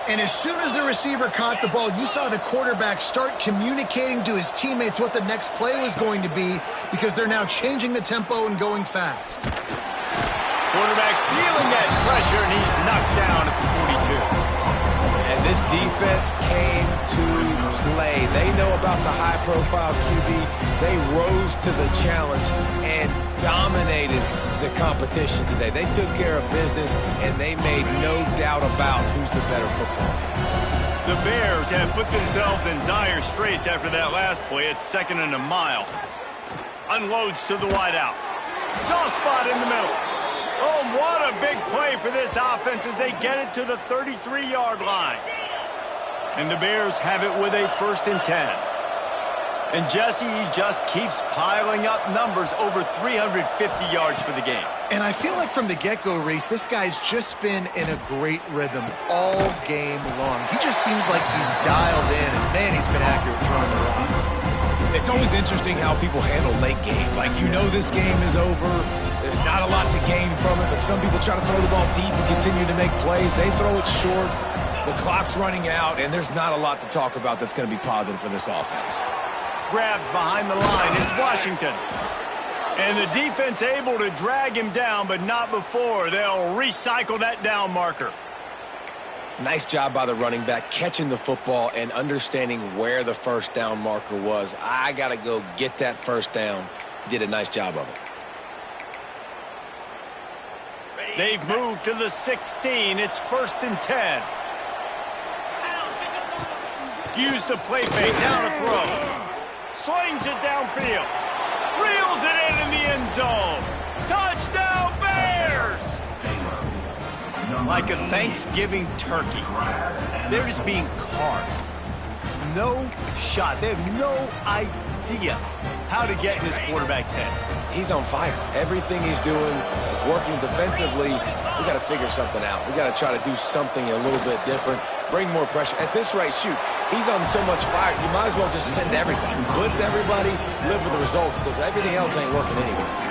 And as soon as the receiver caught the ball, you saw the quarterback start communicating to his teammates what the next play was going to be, because they're now changing the tempo and going fast. Quarterback feeling that pressure, and he's knocked down at the 42. And this defense came to play. They know about the high-profile QB. They rose to the challenge and dominated the competition today. They took care of business, and they made no doubt about who's the better football team. The Bears have put themselves in dire straits after that last play. It's 2nd and a mile. Unloads to the wideout. Soft spot in the middle. Oh, what a big play for this offense as they get it to the 33-yard line. And the Bears have it with a 1st and 10. And Jesse, he just keeps piling up numbers, over 350 yards for the game. And I feel like from the get-go, Reese, this guy's just been in a great rhythm all game long. He just seems like he's dialed in, and man, he's been accurate throwing the rock. It's always interesting how people handle late game. Like, you know this game is over. There's not a lot to gain from it, but some people try to throw the ball deep and continue to make plays. They throw it short. The clock's running out, and there's not a lot to talk about that's going to be positive for this offense. Grabbed behind the line. It's Washington. And the defense able to drag him down, but not before. They'll recycle that down marker. Nice job by the running back, catching the football and understanding where the first down marker was. I got to go get that first down. He did a nice job of it. They've moved to the 16. It's 1st and 10. Use the play fake, down to throw. Slings it downfield. Reels it in the end zone. Touchdown, Bears! Like a Thanksgiving turkey. They're just being carved. No shot. They have no idea how to get in his quarterback's head. He's on fire. Everything he's doing is working defensively. We got to figure something out. We got to try to do something a little bit different. Bring more pressure. At this rate, shoot, he's on so much fire, you might as well just send everybody. Blitz everybody, live with the results, because everything else ain't working anyways.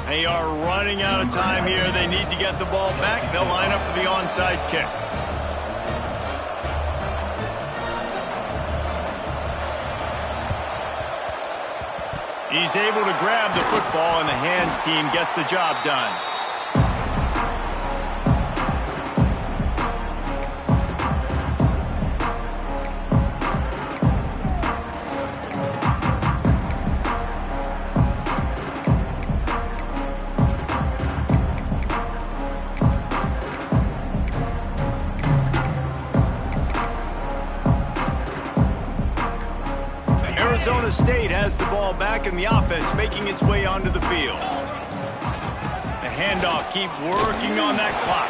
They are running out of time here. They need to get the ball back. They'll line up for the onside kick. He's able to grab the football, and the hands team gets the job done. Arizona State has the ball back in the offense, making its way onto the field. The handoff, keep working on that clock.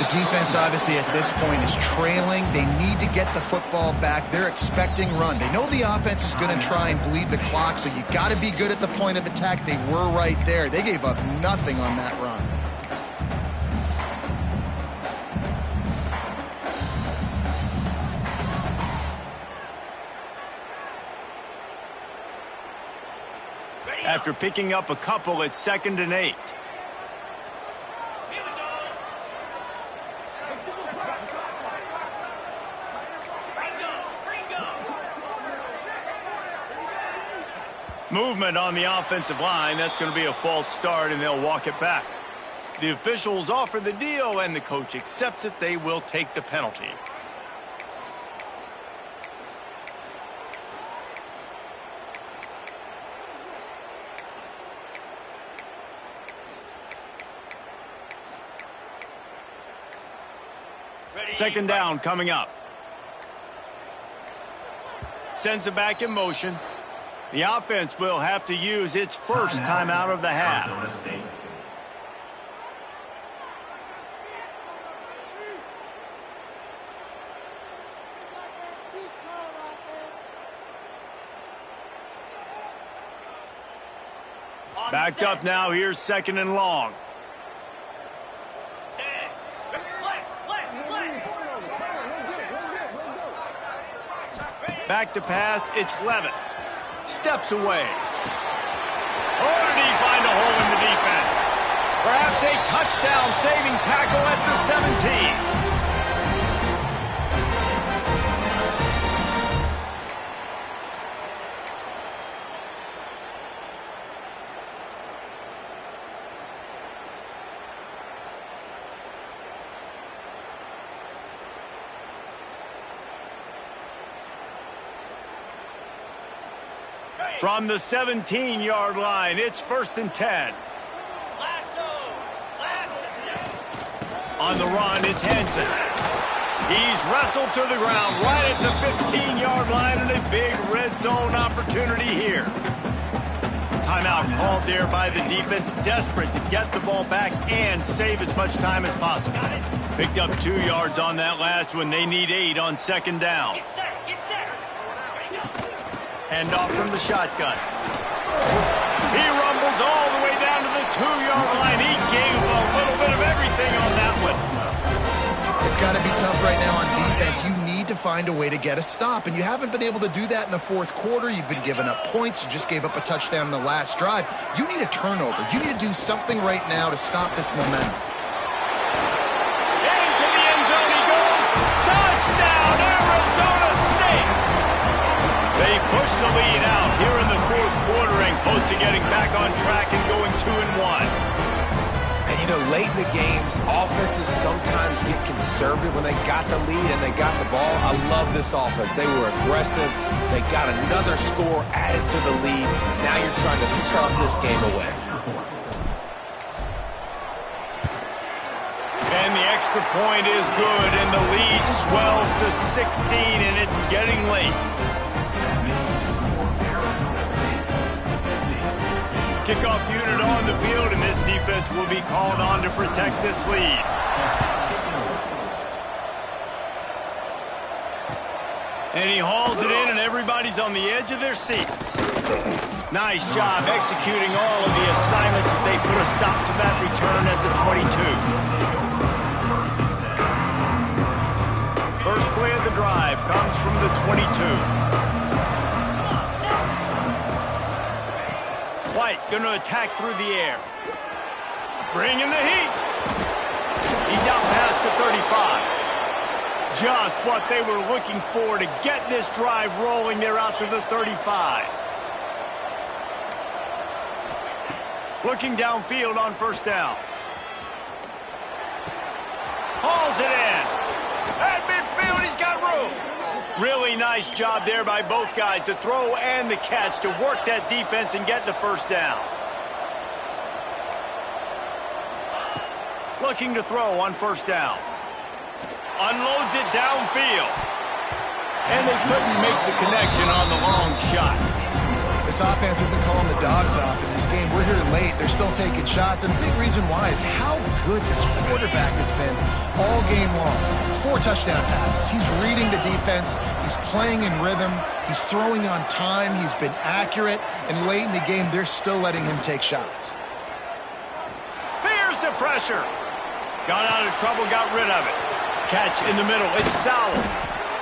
The defense, obviously, at this point is trailing. They need to get the football back. They're expecting run. They know the offense is going to try and bleed the clock, so you got to be good at the point of attack. They were right there. They gave up nothing on that run. After picking up a couple, it's 2nd and 8. Movement on the offensive line. That's going to be a false start, and they'll walk it back. The officials offer the deal, and the coach accepts it. They will take the penalty. Second down coming up. Sends it back in motion. The offense will have to use its first timeout of the half. Backed up now. Here's 2nd and long. Back to pass, it's Levitt. Steps away. Oh, did he find a hole in the defense? Perhaps a touchdown-saving tackle at the 17. From the 17-yard line, it's 1st and 10. On the run, it's Henson. He's wrestled to the ground right at the 15-yard line, and a big red zone opportunity here. Timeout called there by the defense, desperate to get the ball back and save as much time as possible. Picked up 2 yards on that last one. They need 8 on second down. Hand off from the shotgun. He rumbles all the way down to the 2-yard line. He gave a little bit of everything on that one. It's got to be tough right now on defense. You need to find a way to get a stop, and you haven't been able to do that in the fourth quarter. You've been giving up points. You just gave up a touchdown in the last drive. You need a turnover. You need to do something right now to stop this momentum. Into the end zone he goes. Touchdown, Arizona State. They push the lead out here in the fourth quarter and close to getting back on track and going 2-1. And, you know, late in the games, offenses sometimes get conservative when they got the lead and they got the ball. I love this offense. They were aggressive. They got another score added to the lead. Now you're trying to suck this game away. And the extra point is good, and the lead swells to 16, and it's getting late. Kickoff unit on the field, and this defense will be called on to protect this lead. And he hauls it in, and everybody's on the edge of their seats. Nice job executing all of the assignments as they put a stop to that return at the 22. First play of the drive comes from the 22. White going to attack through the air. Bringing the heat. He's out past the 35. Just what they were looking for to get this drive rolling. They're out to the 35. Looking downfield on first down. Hauls it in. At midfield, he's got room. Really nice job there by both guys to throw and the catch to work that defense and get the first down. Looking to throw on first down. Unloads it downfield. And they couldn't make the connection on the long shot. This offense isn't calling the dogs off in this game. We're here late. They're still taking shots. And a big reason why is how good this quarterback has been all game long. 4 touchdown passes. He's reading the defense. He's playing in rhythm. He's throwing on time. He's been accurate. And late in the game, they're still letting him take shots. Here's the pressure. Got out of trouble, got rid of it. Catch in the middle. It's Sowell.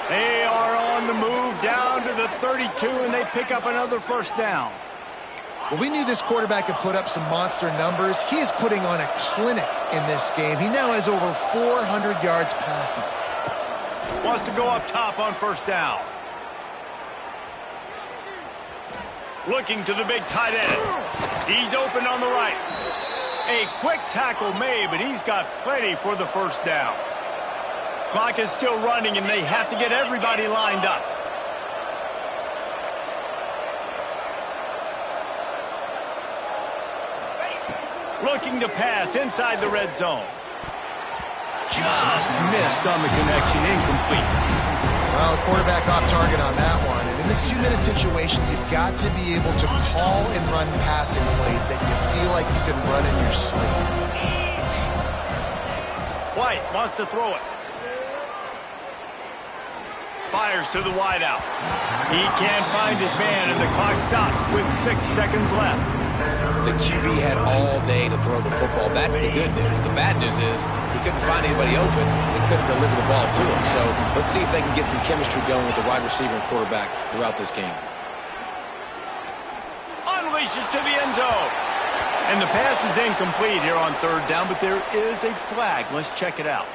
They are on the move down to the 32, and they pick up another first down. Well, we knew this quarterback could put up some monster numbers. He is putting on a clinic in this game. He now has over 400 yards passing. Wants to go up top on first down. Looking to the big tight end. He's open on the right. A quick tackle made, but he's got plenty for the first down. Clock is still running, and they have to get everybody lined up. Looking to pass inside the red zone. Just missed on the connection, incomplete. Well, quarterback off target on that one. And in this 2-minute situation, you've got to be able to call and run passing plays that you feel like you can run in your sleep. White wants to throw it. Fires to the wideout. He can't find his man, and the clock stops with 6 seconds left. The QB had all day to throw the football. That's the good news. The bad news is he couldn't find anybody open and couldn't deliver the ball to him. So let's see if they can get some chemistry going with the wide receiver and quarterback throughout this game. Unleashes to the end zone. And the pass is incomplete here on third down, but there is a flag. Let's check it out.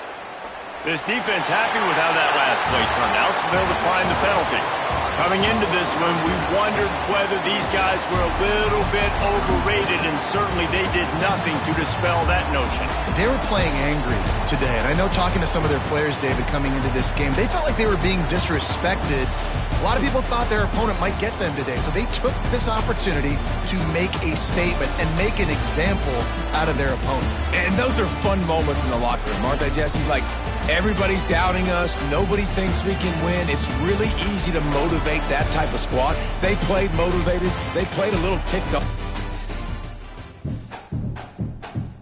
This defense happy with how that last play turned out, so they'll decline the penalty. Coming into this one, we wondered whether these guys were a little bit overrated, and certainly they did nothing to dispel that notion. They were playing angry today, and I know talking to some of their players, David, coming into this game, they felt like they were being disrespected. A lot of people thought their opponent might get them today, so they took this opportunity to make a statement and make an example out of their opponent. And those are fun moments in the locker room, aren't they, Jesse? Like, everybody's doubting us. Nobody thinks we can win. It's really easy to motivate that type of squad. They played motivated. They played a little ticked off.